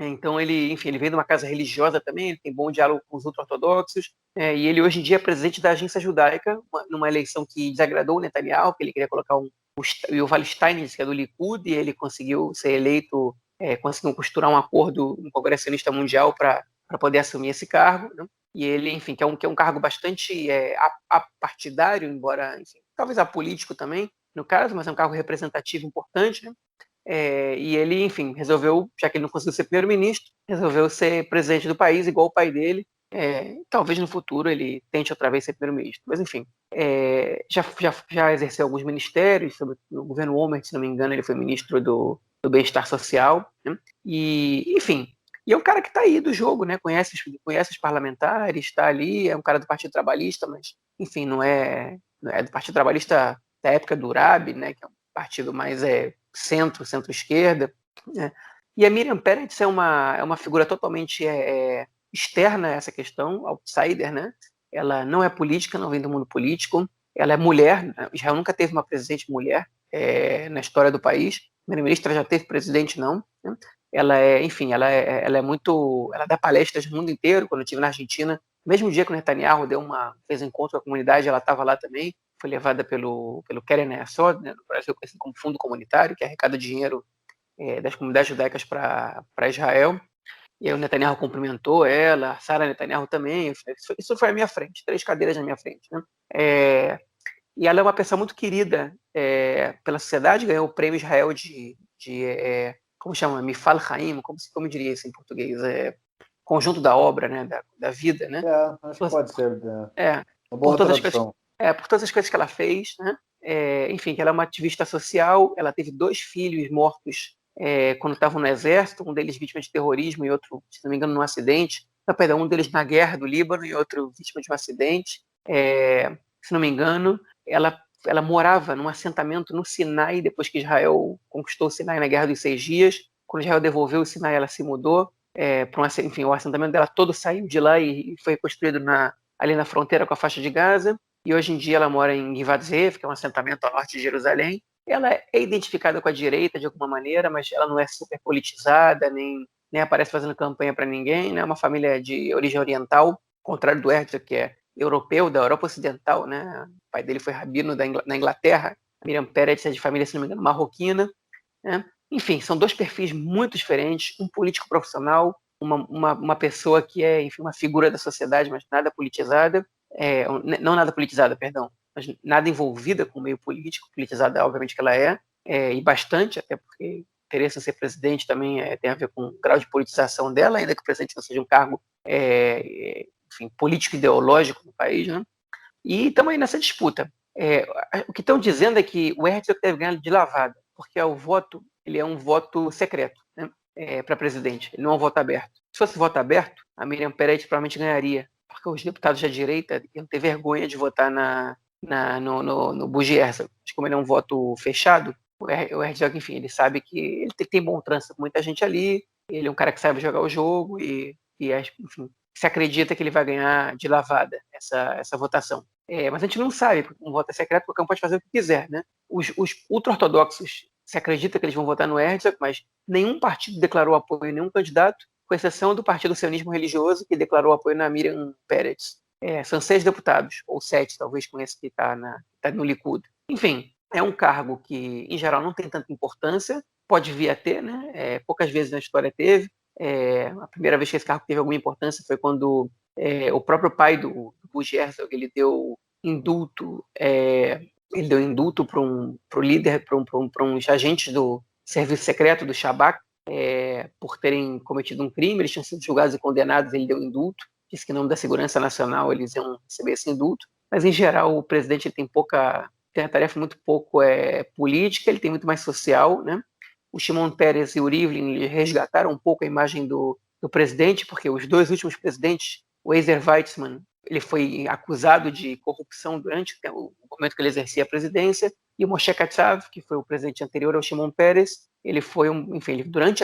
Então ele, enfim, ele vem de uma casa religiosa também, ele tem bom diálogo com os ultra-ortodoxos, e ele hoje em dia é presidente da Agência Judaica, numa eleição que desagradou o Netanyahu, que ele queria colocar o Yuval Steinitz, que é do Likud, e ele conseguiu ser eleito, conseguiu costurar um acordo no Congresso Sionista Mundial para poder assumir esse cargo, né? E ele, enfim, que é um cargo bastante apartidário, embora, enfim, talvez apolítico também, no caso, mas é um cargo representativo importante, né? E ele, enfim, resolveu, já que ele não conseguiu ser primeiro-ministro, resolveu ser presidente do país, igual o pai dele. Talvez no futuro ele tente outra vez ser primeiro-ministro. Mas, enfim, já exerceu alguns ministérios, sobre o governo Olmert, se não me engano, ele foi ministro do Bem-Estar Social, né? E, enfim, e é um cara que está aí do jogo, né? Conhece os parlamentares, está ali, é um cara do Partido Trabalhista, mas, enfim, não é do Partido Trabalhista da época do Urabi, né? Que é um partido mais centro-esquerda, né? E a Miriam Peretz é uma figura totalmente externa a essa questão, outsider, né? Ela não é política, não vem do mundo político, ela é mulher, né? Israel nunca teve uma presidente mulher na história do país, a primeira-ministra já teve presidente, não, né? Enfim, ela dá palestras no mundo inteiro. Quando eu estive na Argentina, mesmo dia que o Netanyahu fez um encontro com a comunidade, ela estava lá também, foi levada pelo Keren Hayasod, né, no Brasil conhecido como Fundo Comunitário, que arrecada dinheiro das comunidades judaicas para Israel. E aí o Netanyahu cumprimentou ela, a Sara Netanyahu também. Isso foi à minha frente, 3 cadeiras na minha frente, né? E ela é uma pessoa muito querida pela sociedade, ganhou o prêmio Israel de como chama? Mifal Haim, como diria isso em português? Conjunto da obra, né? Da vida, né? Acho que pode ser. Uma Por boa todas as coisas, tradução. por todas as coisas que ela fez, né? Enfim, que ela é uma ativista social, ela teve 2 filhos mortos quando estavam no exército, um deles vítima de terrorismo e outro, se não me engano, num acidente. Não, perdão, um deles na guerra do Líbano e outro vítima de um acidente. Se não me engano, ela morava num assentamento no Sinai, depois que Israel conquistou o Sinai na Guerra dos 6 Dias. Quando Israel devolveu o Sinai, ela se mudou. Enfim, o assentamento dela todo saiu de lá e foi reconstruído ali na fronteira com a faixa de Gaza. E hoje em dia ela mora em Givat Zev, que é um assentamento ao norte de Jerusalém. Ela é identificada com a direita de alguma maneira, mas ela não é super politizada, nem aparece fazendo campanha para ninguém, né? É uma família de origem oriental, ao contrário do Herzog, que é europeu, da Europa Ocidental, né? O pai dele foi rabino na Inglaterra. A Miriam Peretz é de família, se não me engano, marroquina, né? Enfim, são dois perfis muito diferentes, um político profissional, uma pessoa que é, enfim, uma figura da sociedade, mas nada politizada, não nada politizada, perdão, mas nada envolvida com o meio político, politizada obviamente que ela e bastante, até porque interesse em ser presidente também tem a ver com o grau de politização dela, ainda que o presidente não seja um cargo enfim, político-ideológico no país, né? E estamos aí nessa disputa. O que estão dizendo é que o Herzog deve ganhar de lavada, porque ele é um voto secreto, né, para presidente, ele não é um voto aberto. Se fosse voto aberto, a Miriam Peretz provavelmente ganharia, porque os deputados da direita iam ter vergonha de votar no Bugui Herzog. Mas como ele é um voto fechado, o Herzog, enfim, ele sabe que ele tem bom trânsito com muita gente ali, ele é um cara que sabe jogar o jogo enfim, se acredita que ele vai ganhar de lavada essa votação. Mas a gente não sabe, porque um voto é secreto, qualquer um pode fazer o que quiser, né? Os ultra-ortodoxos se acredita que eles vão votar no Herzog, mas nenhum partido declarou apoio a nenhum candidato, com exceção do Partido Sionismo Religioso, que declarou apoio na Miriam Peretz. São 6 deputados, ou 7, talvez, com esse que está no Likud. Enfim, é um cargo que, em geral, não tem tanta importância, pode vir a ter, né? Poucas vezes na história teve. A primeira vez que esse cargo teve alguma importância foi quando o próprio pai do Bugui Herzog, ele deu indulto para o líder, para uns agentes do serviço secreto do Shabak, por terem cometido um crime. Eles tinham sido julgados e condenados, ele deu indulto, disse que em nome da segurança nacional eles iam receber esse indulto, mas em geral o presidente tem uma tarefa muito pouco política, ele tem muito mais social, né? O Shimon Peres e o Rivlin resgataram um pouco a imagem do presidente, porque os dois últimos presidentes, o Ezer Weizmann, ele foi acusado de corrupção durante o momento que ele exercia a presidência, e o Moshe Katsav, que foi o presidente anterior ao Shimon Peres, ele foi durante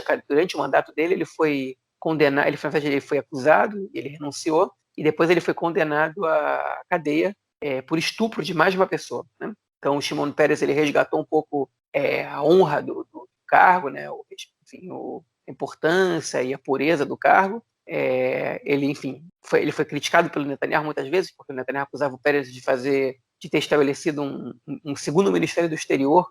o mandato dele, ele foi condenado, ele foi acusado, ele renunciou, e depois ele foi condenado à cadeia por estupro de mais de uma pessoa, né? Então o Shimon Peres, ele resgatou um pouco a honra do cargo, né? A importância e a pureza do cargo. Ele foi criticado pelo Netanyahu muitas vezes, porque o Netanyahu acusava o Peres de ter estabelecido um segundo Ministério do Exterior,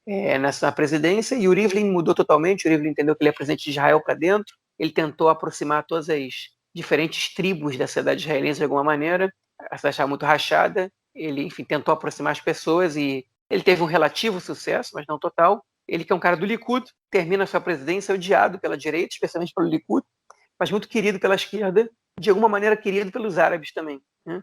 né, na presidência, e o Rivlin mudou totalmente. O Rivlin entendeu que ele é presidente de Israel para dentro, ele tentou aproximar todas as diferentes tribos da sociedade israelense de alguma maneira. A cidade estava muito rachada, ele, enfim, tentou aproximar as pessoas e ele teve um relativo sucesso, mas não total. Ele, que é um cara do Likud, termina a sua presidência odiado pela direita, especialmente pelo Likud, mas muito querido pela esquerda, de alguma maneira querido pelos árabes também, né?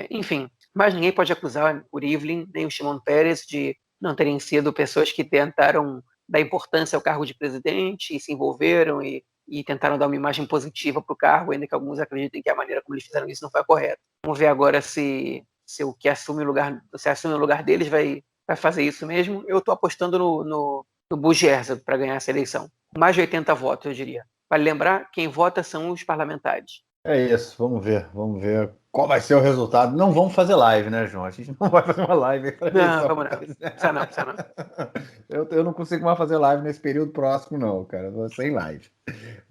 Enfim, mas ninguém pode acusar o Rivlin nem o Shimon Peres de não terem sido pessoas que tentaram dar importância ao cargo de presidente e se envolveram e tentaram dar uma imagem positiva para o cargo, ainda que alguns acreditem que a maneira como eles fizeram isso não foi a correta. Vamos ver agora se o que assume o lugar deles vai fazer isso mesmo. Eu estou apostando no Bugui Herzog para ganhar essa eleição. Mais de 80 votos, eu diria. Vale lembrar, quem vota são os parlamentares. É isso, vamos ver qual vai ser o resultado. Não vamos fazer live, né, João? A gente não vai fazer uma live para Não, vamos não. Precisa não. Eu não consigo mais fazer live nesse período próximo, não, cara. Vou sem live.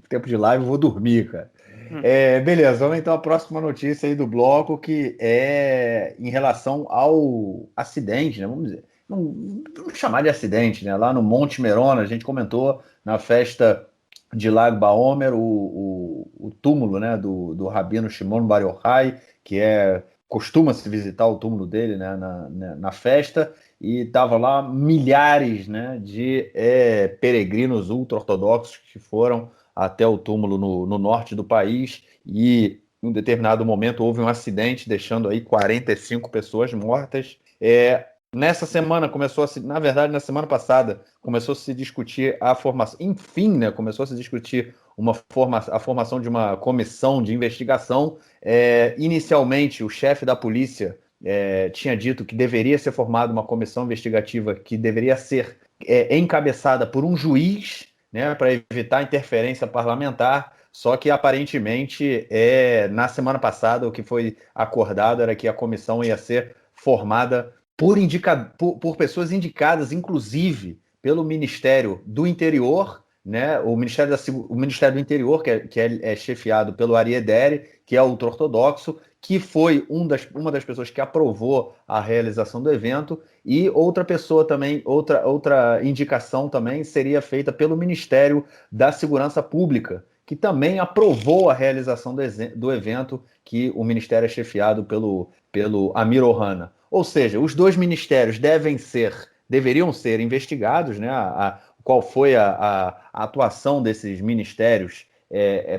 Tempo de live, eu vou dormir, cara. Beleza, vamos então à próxima notícia aí do bloco, que é em relação ao acidente, né? Vamos dizer, vamos chamar de acidente, né? Lá no Monte Merona, a gente comentou na festa de Lag Baomer, o túmulo, né, do Rabino Shimon Bar Yochai, que costuma-se visitar o túmulo dele, né, na festa, e estavam lá milhares, né, de peregrinos ultra-ortodoxos que foram até o túmulo no norte do país, e em um determinado momento houve um acidente, deixando aí 45 pessoas mortas. Nessa semana na semana passada, começou a se discutir a formação, enfim, né, começou a se discutir a formação de uma comissão de investigação. Inicialmente, o chefe da polícia tinha dito que deveria ser formada uma comissão investigativa que deveria ser encabeçada por um juiz, né, para evitar interferência parlamentar. Só que, aparentemente, na semana passada, o que foi acordado era que a comissão ia ser formada por pessoas indicadas, inclusive, pelo Ministério do Interior, né? O Ministério do Interior, que é chefiado pelo Ari Ederi, que é ultra-ortodoxo, que foi uma das pessoas que aprovou a realização do evento, e outra pessoa também, outra indicação também seria feita pelo Ministério da Segurança Pública, que também aprovou a realização do evento, que o ministério é chefiado pelo Amir Ohana. Ou seja, os dois ministérios deveriam ser investigados, né? Qual foi a atuação desses ministérios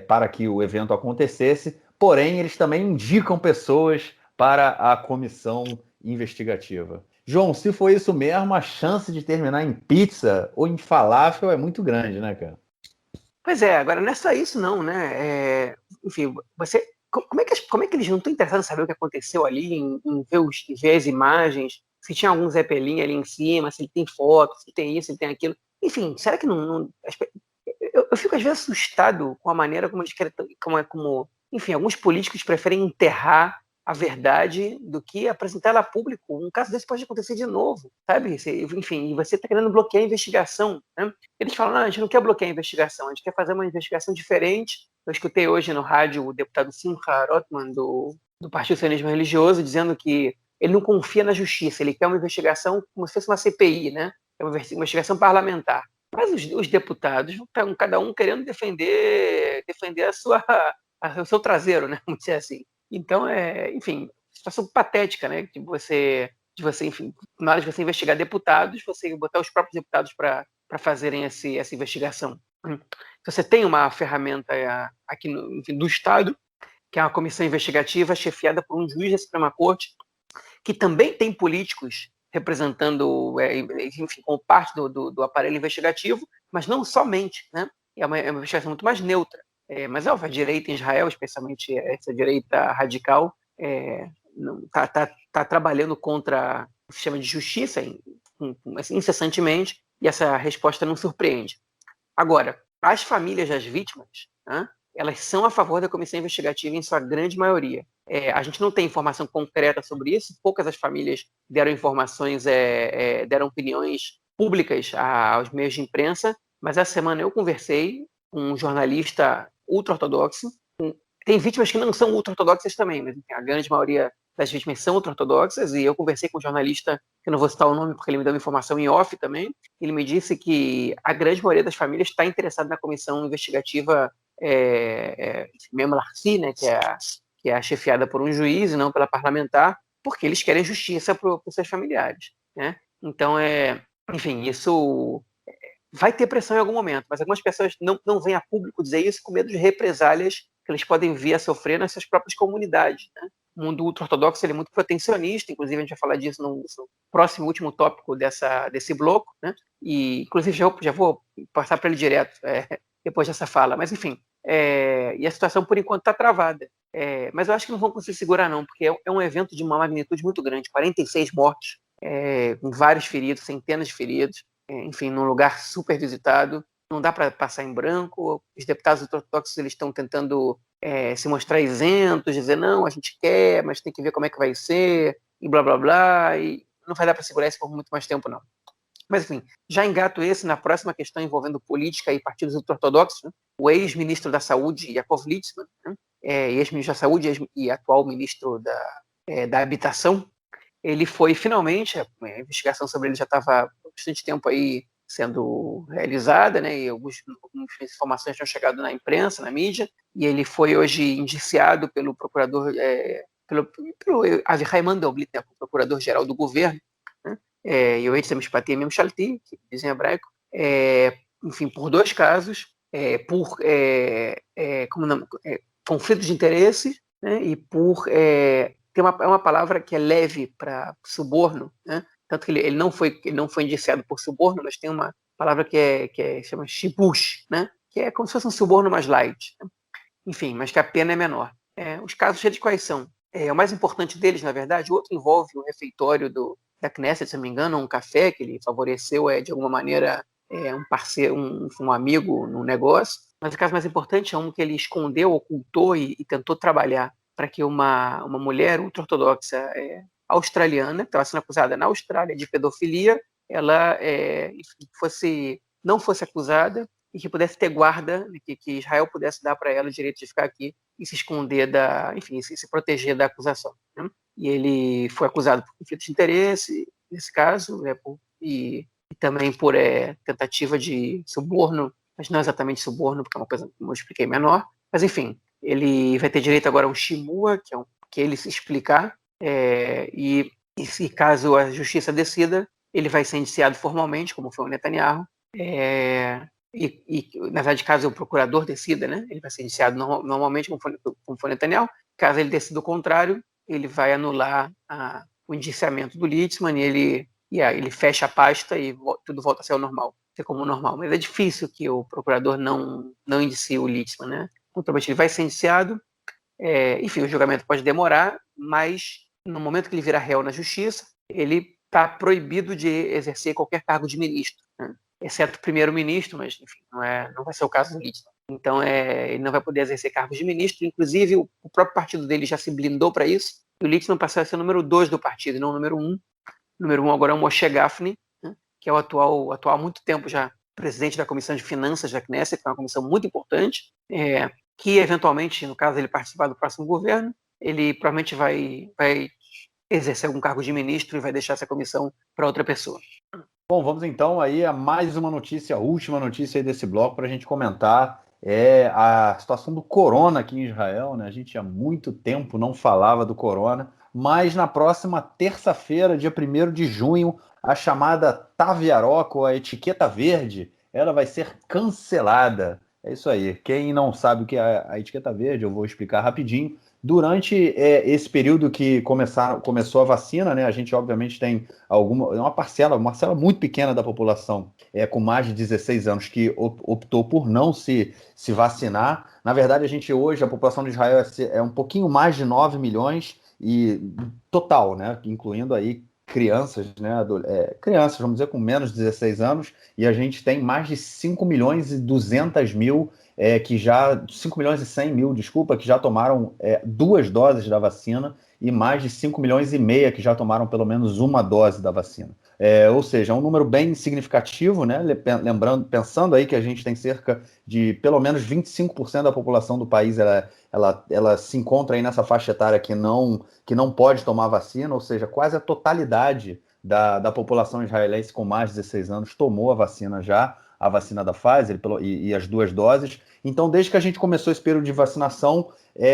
para que o evento acontecesse, porém eles também indicam pessoas para a comissão investigativa. João, se for isso mesmo, a chance de terminar em pizza ou em falafel é muito grande, né, cara? Pois é, agora não é só isso não, né? Enfim, como é que eles não estão interessados em saber o que aconteceu ali, em ver as imagens, se tinha algum Zeppelin ali em cima, se ele tem foto, se tem isso, se tem aquilo. Enfim, será que eu fico às vezes assustado com a maneira como eles querem, enfim, alguns políticos preferem enterrar a verdade do que apresentá-la a público. Um caso desse pode acontecer de novo, sabe? Enfim, você está querendo bloquear a investigação, né? Eles falam, não, a gente não quer bloquear a investigação, a gente quer fazer uma investigação diferente. Eu escutei hoje no rádio o deputado Simcha Rothman, do Partido Sionismo Religioso, dizendo que ele não confia na justiça, ele quer uma investigação como se fosse uma CPI, né? É uma investigação parlamentar. Mas os deputados estão cada um querendo defender o seu traseiro, né? Vamos dizer assim. Então, enfim, situação patética, né? Enfim, na hora de você investigar deputados, você botar os próprios deputados para fazerem essa investigação. Você tem uma ferramenta aqui enfim, do Estado, que é uma comissão investigativa chefiada por um juiz da Suprema Corte, que também tem políticos representando, enfim, como parte do aparelho investigativo, mas não somente, né? É uma investigação muito mais neutra. Mas, óbvio, a direita em Israel, especialmente essa direita radical, está trabalhando contra o sistema de justiça assim, incessantemente, e essa resposta não surpreende. Agora, as famílias das vítimas, né, elas são a favor da comissão investigativa em sua grande maioria. A gente não tem informação concreta sobre isso, poucas das famílias deram informações, deram opiniões públicas aos meios de imprensa, mas essa semana eu conversei com um jornalista ultra-ortodoxo. Tem vítimas que não são ultra-ortodoxas também, mas a grande maioria das vítimas são ultra-ortodoxas, e eu conversei com um jornalista, que eu não vou citar o nome porque ele me deu uma informação em off também. Ele me disse que a grande maioria das famílias está interessada na comissão investigativa mesmo Larcy, né, que é chefiada por um juiz e não pela parlamentar, porque eles querem justiça para os seus familiares, né? Então, enfim, isso vai ter pressão em algum momento, mas algumas pessoas não vêm a público dizer isso com medo de represálias que eles podem vir a sofrer nas suas próprias comunidades, né? O mundo ultra-ortodoxo é muito protecionista, inclusive a gente vai falar disso no próximo último tópico desse bloco, né? E, inclusive, já vou passar para ele direto depois dessa fala, mas enfim, e a situação por enquanto está travada. Mas eu acho que não vão conseguir segurar não, porque é um evento de uma magnitude muito grande, 46 mortos, com vários feridos, centenas de feridos, enfim, num lugar super visitado, não dá para passar em branco. Os deputados ortodoxos eles estão tentando se mostrar isentos, dizer não, a gente quer, mas tem que ver como é que vai ser, e blá blá blá, e não vai dar para segurar isso por muito mais tempo não. Mas, enfim, já engato esse na próxima questão envolvendo política e partidos ultra-ortodoxos, né? O ex-ministro da Saúde, Yaakov Litzman, né? Ex-ministro da Saúde e atual ministro da Habitação, ele foi finalmente, a investigação sobre ele já estava há bastante tempo aí sendo realizada, né? E algumas informações tinham chegado na imprensa, na mídia, e ele foi hoje indiciado pelo procurador, pelo Avihai Mandelblit, né? O procurador-geral do governo, né? Yoetz Mishpatim Memshalti, que diz em hebraico, enfim, por 2 casos, por conflito de interesse, né, e por tem uma palavra que é leve para suborno, né? Tanto que ele não foi indiciado por suborno, mas tem uma palavra que chama shibush, né? Que é como se fosse um suborno mais light, né? Enfim, mas que a pena é menor. Os casos eles quais são? O mais importante deles, na verdade, o outro envolve o refeitório da Knesset, se não me engano, um café que ele favoreceu de alguma maneira um parceiro, um amigo no negócio. Mas o caso mais importante é um que ele escondeu, ocultou e tentou trabalhar para que uma mulher ultra-ortodoxa australiana, que estava sendo acusada na Austrália de pedofilia, ela não fosse acusada e que pudesse ter guarda, que Israel pudesse dar para ela o direito de ficar aqui e se esconder enfim, se proteger da acusação, né? E ele foi acusado por conflito de interesse, nesse caso, né, e também por tentativa de suborno, mas não exatamente suborno, porque é uma coisa, como eu expliquei, menor. Mas, enfim, ele vai ter direito agora a um shimmua, que ele se explicar, e se caso a justiça decida, ele vai ser indiciado formalmente, como foi o Netanyahu, na verdade, caso o procurador decida, né, ele vai ser indiciado normalmente, como foi o Netanyahu. Caso ele decida o contrário, ele vai anular o indiciamento do Litzman e ele fecha a pasta e tudo volta a ser ao normal, ser como normal. Mas é difícil que o procurador não indicie o Litzman, né? Naturalmente, ele vai ser indiciado, enfim, o julgamento pode demorar, mas no momento que ele virar réu na justiça, ele está proibido de exercer qualquer cargo de ministro, né? Exceto o primeiro-ministro, mas enfim, não vai ser o caso do Litzman. Então, ele não vai poder exercer cargos de ministro. Inclusive, o próprio partido dele já se blindou para isso. E o Litzman passou a ser o número 2 do partido, e não o número 1. O número 1 agora é o Moshe Gafni, né, que é o atual há muito tempo já presidente da Comissão de Finanças da Knesset, que é uma comissão muito importante, que eventualmente, no caso ele participar do próximo governo, ele provavelmente vai exercer algum cargo de ministro e vai deixar essa comissão para outra pessoa. Bom, vamos então aí a mais uma notícia, a última notícia aí desse bloco para a gente comentar, a situação do corona aqui em Israel, né? A gente há muito tempo não falava do corona, mas na próxima terça-feira, dia 1º de junho, a chamada Tav Yarok, ou a etiqueta verde, ela vai ser cancelada. É isso aí. Quem não sabe o que é a etiqueta verde, eu vou explicar rapidinho. Durante esse período que começou a vacina, né, a gente obviamente tem uma parcela muito pequena da população com mais de 16 anos que optou por não se vacinar. Na verdade, hoje, a população de Israel é um pouquinho mais de 9 milhões, e total, né, incluindo aí crianças, né, crianças, vamos dizer, com menos de 16 anos, e a gente tem mais de 5 milhões e 200 mil 5 milhões e 100 mil, desculpa, que já tomaram 2 doses da vacina, e mais de 5 milhões e meia que já tomaram pelo menos uma dose da vacina. Ou seja, é um número bem significativo, né? Pensando aí que a gente tem cerca de pelo menos 25% da população do país, ela se encontra aí nessa faixa etária que não pode tomar vacina, ou seja, quase a totalidade da população israelense com mais de 16 anos tomou a vacina já, a vacina da Pfizer e as 2 doses. Então, desde que a gente começou esse período de vacinação,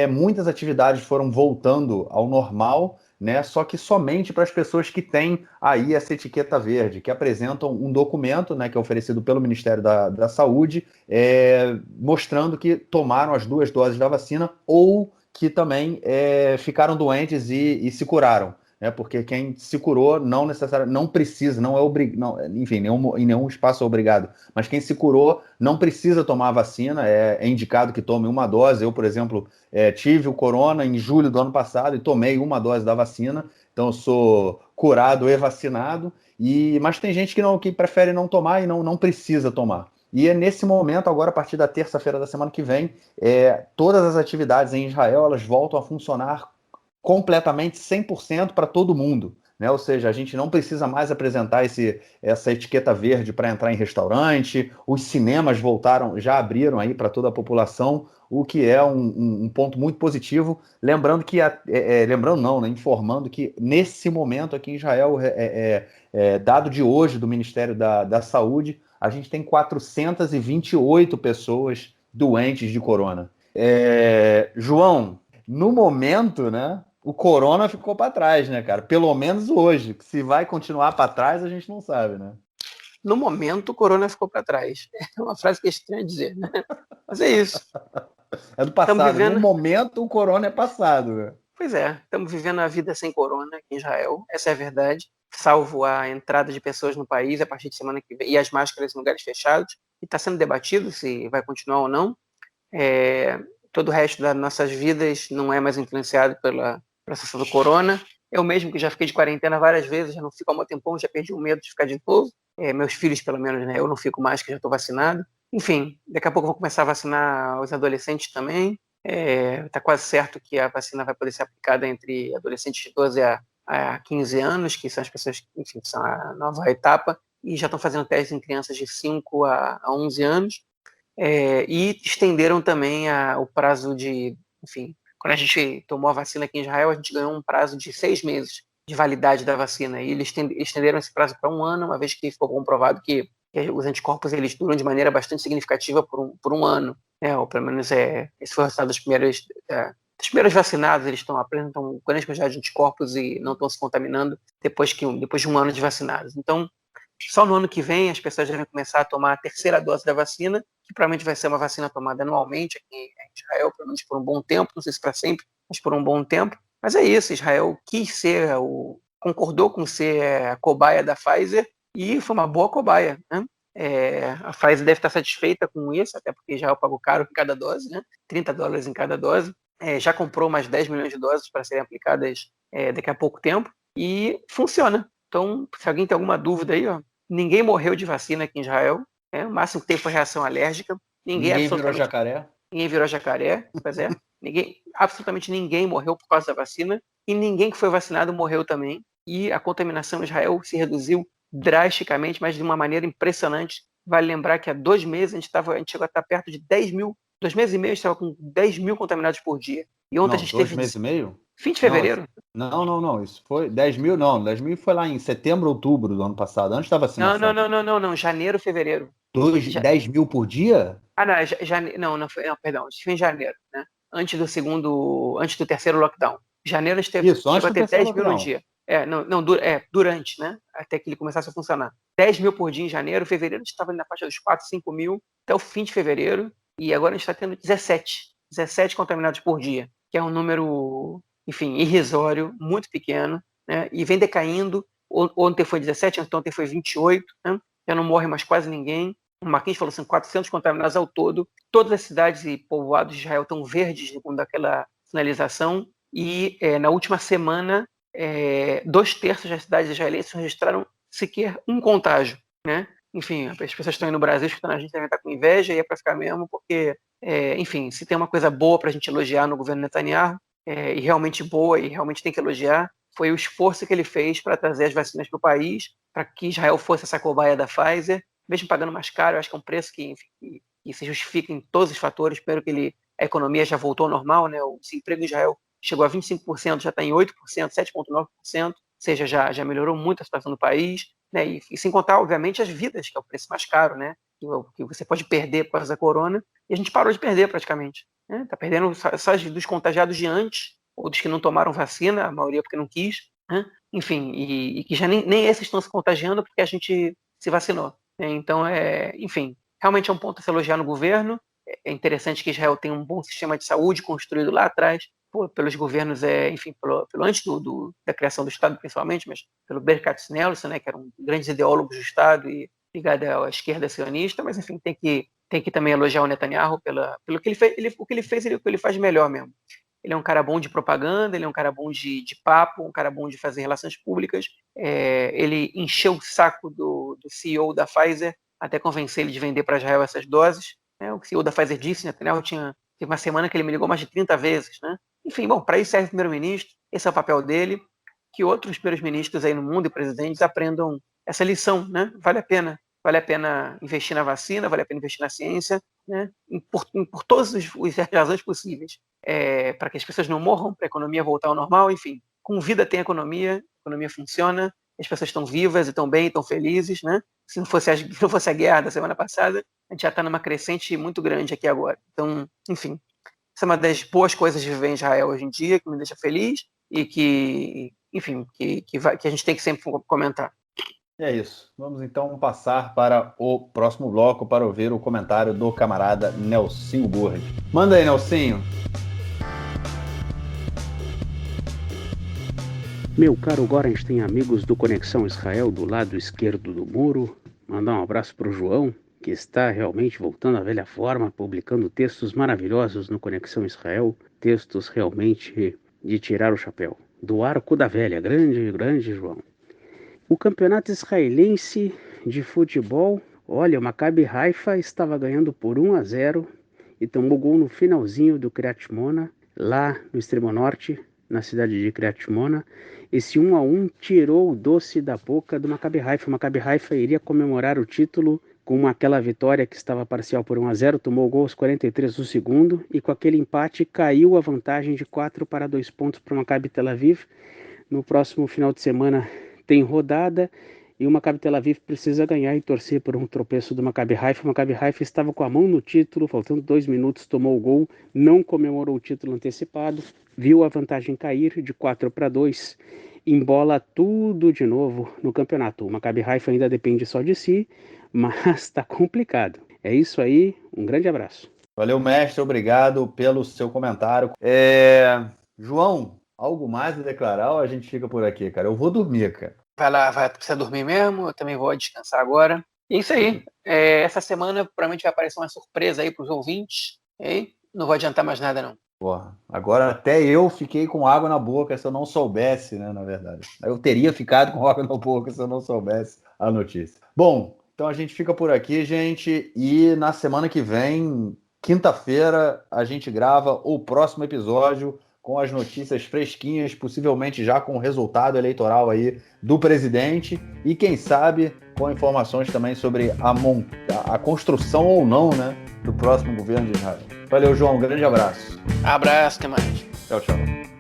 muitas atividades foram voltando ao normal, né? Só que somente para as pessoas que têm aí essa etiqueta verde, que apresentam um documento, né, que é oferecido pelo Ministério da Saúde, mostrando que tomaram as 2 doses da vacina ou que também ficaram doentes e se curaram. Porque quem se curou não necessariamente, não precisa, não é obrigado, enfim, em nenhum espaço é obrigado, mas quem se curou não precisa tomar a vacina, é indicado que tome uma dose. Eu, por exemplo, tive o corona em julho do ano passado e tomei uma dose da vacina, então eu sou curado e vacinado, mas tem gente que prefere não tomar e não precisa tomar. E é nesse momento, agora a partir da terça-feira da semana que vem, todas as atividades em Israel elas voltam a funcionar completamente 100% para todo mundo, né? Ou seja, a gente não precisa mais apresentar essa etiqueta verde para entrar em restaurante, os cinemas já abriram aí para toda a população, o que é um ponto muito positivo. Lembrando que, lembrando não, né? Informando que nesse momento aqui em Israel, dado de hoje do Ministério da Saúde, a gente tem 428 pessoas doentes de corona. João, no momento, né? O corona ficou para trás, né, cara? Pelo menos hoje. Se vai continuar para trás, a gente não sabe, né? No momento, o corona ficou para trás. É uma frase que é estranha dizer, né? Mas é isso. É do passado. No momento, o corona é passado, né? Pois é, estamos vivendo a vida sem corona aqui em Israel. Essa é a verdade. Salvo a entrada de pessoas no país a partir de semana que vem e as máscaras em lugares fechados. E está sendo debatido se vai continuar ou não. Todo o resto das nossas vidas não é mais influenciado pela processa do corona. Eu mesmo, que já fiquei de quarentena várias vezes, já não fico há um tempão, já perdi o medo de ficar de novo. Meus filhos, pelo menos, né? Eu não fico mais, que já estou vacinado. Enfim, daqui a pouco eu vou começar a vacinar os adolescentes também. Está quase certo que a vacina vai poder ser aplicada entre adolescentes de 12 a 15 anos, que são as pessoas, enfim, que são a nova etapa, e já estão fazendo testes em crianças de 5 a 11 anos. E estenderam também o prazo Enfim, quando a gente tomou a vacina aqui em Israel, a gente ganhou um prazo de 6 meses de validade da vacina. E eles estenderam esse prazo para 1 ano, uma vez que ficou comprovado que os anticorpos eles duram de maneira bastante significativa por um ano. Ou pelo menos esse foi o resultado dos primeiros vacinados, eles apresentam grande quantidade de anticorpos e não estão se contaminando depois de 1 ano de vacinados. Então, só no ano que vem as pessoas devem começar a tomar a terceira dose da vacina, que provavelmente vai ser uma vacina tomada anualmente aqui em Israel, pelo menos por um bom tempo, não sei se para sempre, mas por um bom tempo. Mas é isso, Israel concordou com ser a cobaia da Pfizer e foi uma boa cobaia, né? A Pfizer deve estar satisfeita com isso, até porque Israel pagou caro em cada dose, né? $30 em cada dose. Já comprou mais 10 milhões de doses para serem aplicadas daqui a pouco tempo e funciona. Então, se alguém tem alguma dúvida aí, ninguém morreu de vacina aqui em Israel. O máximo que teve foi reação alérgica. Ninguém virou jacaré. Ninguém virou jacaré, pois é. Absolutamente ninguém morreu por causa da vacina e ninguém que foi vacinado morreu também. E a contaminação em Israel se reduziu drasticamente, mas de uma maneira impressionante. Vale lembrar que há 2 meses a gente chegou a estar perto de 10 mil. 2 meses e meio a gente estava com 10 mil contaminados por dia. E ontem a gente teve... 2 meses e meio? Fim de fevereiro. Não. Isso foi 10 mil, não. 10 mil foi lá em setembro, outubro do ano passado, antes da vacinação. Não. Janeiro, fevereiro. 10 mil por dia? Não, perdão. Isso foi em janeiro, né? Antes do terceiro lockdown. Janeiro a gente chegou a ter 10 mil no dia. Durante, né? Até que ele começasse a funcionar. 10 mil por dia em janeiro, fevereiro a gente estava na faixa dos 4, 5 mil, até o fim de fevereiro, e agora a gente está tendo 17 contaminados por dia, que é um número, enfim, irrisório, muito pequeno, né? E vem decaindo. Ontem foi 17, ontem foi 28, né? Já não morre mais quase ninguém. O Marquinhos falou assim, 400 contaminados ao todo. Todas as cidades e povoados de Israel estão verdes segundo aquela sinalização. E na última semana, 2/3 das cidades israelenses registraram sequer um contágio, né? Enfim, as pessoas estão aí no Brasil escutando a gente, devem estar com inveja, e é para ficar mesmo, porque, enfim, se tem uma coisa boa para a gente elogiar no governo Netanyahu, e realmente boa, e realmente tem que elogiar, foi o esforço que ele fez para trazer as vacinas para o país, para que Israel fosse essa cobaia da Pfizer, mesmo pagando mais caro. Eu acho que é um preço que se justifica em todos os fatores. Espero que a economia já voltou ao normal, né? O desemprego em Israel chegou a 25%, já está em 8%, 7,9%, ou seja, já melhorou muito a situação do país, né? E sem contar, obviamente, as vidas, que é o preço mais caro, né? Que você pode perder por causa da corona, e a gente parou de perder praticamente. Está perdendo só dos contagiados de antes, ou dos que não tomaram vacina, a maioria porque não quis, né? Enfim, e que já nem esses estão se contagiando porque a gente se vacinou. Então, enfim, realmente é um ponto a se elogiar no governo. É interessante que Israel tem um bom sistema de saúde construído lá atrás, pelos governos, enfim, pelo antes da criação do Estado, principalmente, mas pelo Berkat Nelson, né, que eram grandes ideólogos do Estado e ligado à esquerda sionista. Mas, enfim, tem que também elogiar o Netanyahu pelo que ele fez, o que ele fez, o que ele faz melhor mesmo. Ele é um cara bom de propaganda, ele é um cara bom de papo, um cara bom de fazer relações públicas. Ele encheu o saco do CEO da Pfizer até convencer ele de vender para Israel essas doses. O CEO da Pfizer disse, Netanyahu teve uma semana que ele me ligou mais de 30 vezes, né? Enfim, bom, para isso serve o primeiro-ministro, esse é o papel dele, que outros primeiros-ministros aí no mundo e presidentes aprendam essa lição, né? Vale a pena investir na vacina, vale a pena investir na ciência, né? Por todas as razões possíveis, para que as pessoas não morram, para a economia voltar ao normal. Enfim, com vida tem economia, a economia funciona, as pessoas estão vivas, estão bem, estão felizes, né? Se não fosse a guerra da semana passada, a gente já está numa crescente muito grande aqui agora. Então, enfim, essa é uma das boas coisas de viver em Israel hoje em dia, que me deixa feliz e que, enfim, que a gente tem que sempre comentar. É isso. Vamos então passar para o próximo bloco para ouvir o comentário do camarada Nelsinho Burri. Manda aí, Nelsinho. Meu caro Gorenstein, amigos do Conexão Israel do lado esquerdo do muro, mandar um abraço para o João, que está realmente voltando à velha forma, publicando textos maravilhosos no Conexão Israel, textos realmente de tirar o chapéu. Do arco da velha, grande João. O campeonato israelense de futebol, olha, o Maccabi Haifa estava ganhando por 1-0 e tomou gol no finalzinho do Kiryat Shmona, lá no extremo norte, na cidade de Kiryat Shmona. Esse 1-1 tirou o doce da boca do Maccabi Haifa. O Maccabi Haifa iria comemorar o título Com aquela vitória que estava parcial por 1-0, tomou o gol aos 43 do segundo, e com aquele empate caiu a vantagem de 4-2 pontos para o Maccabi Tel Aviv. No próximo final de semana tem rodada, e o Maccabi Tel Aviv precisa ganhar e torcer por um tropeço do Maccabi Haifa. O Maccabi Haifa estava com a mão no título, faltando 2 minutos, tomou o gol, não comemorou o título antecipado, viu a vantagem cair de 4-2, embola tudo de novo no campeonato. O Maccabi Haifa ainda depende só de si, mas está complicado. É isso aí, um grande abraço. Valeu, mestre, obrigado pelo seu comentário. João, algo mais a declarar ou a gente fica por aqui, cara? Eu vou dormir, cara. Vai lá, precisa dormir mesmo, eu também vou descansar agora. E é isso aí. Essa semana provavelmente vai aparecer uma surpresa aí para os ouvintes. E não vou adiantar mais nada, não. Porra, agora até eu fiquei com água na boca se eu não soubesse, né, na verdade. Eu teria ficado com água na boca se eu não soubesse a notícia. Bom, então a gente fica por aqui, gente, e na semana que vem, quinta-feira, a gente grava o próximo episódio com as notícias fresquinhas, possivelmente já com o resultado eleitoral aí do presidente e, quem sabe, com informações também sobre a construção ou não, né, do próximo governo de Israel. Valeu, João. Um grande abraço. Abraço, até mais. Tchau, tchau.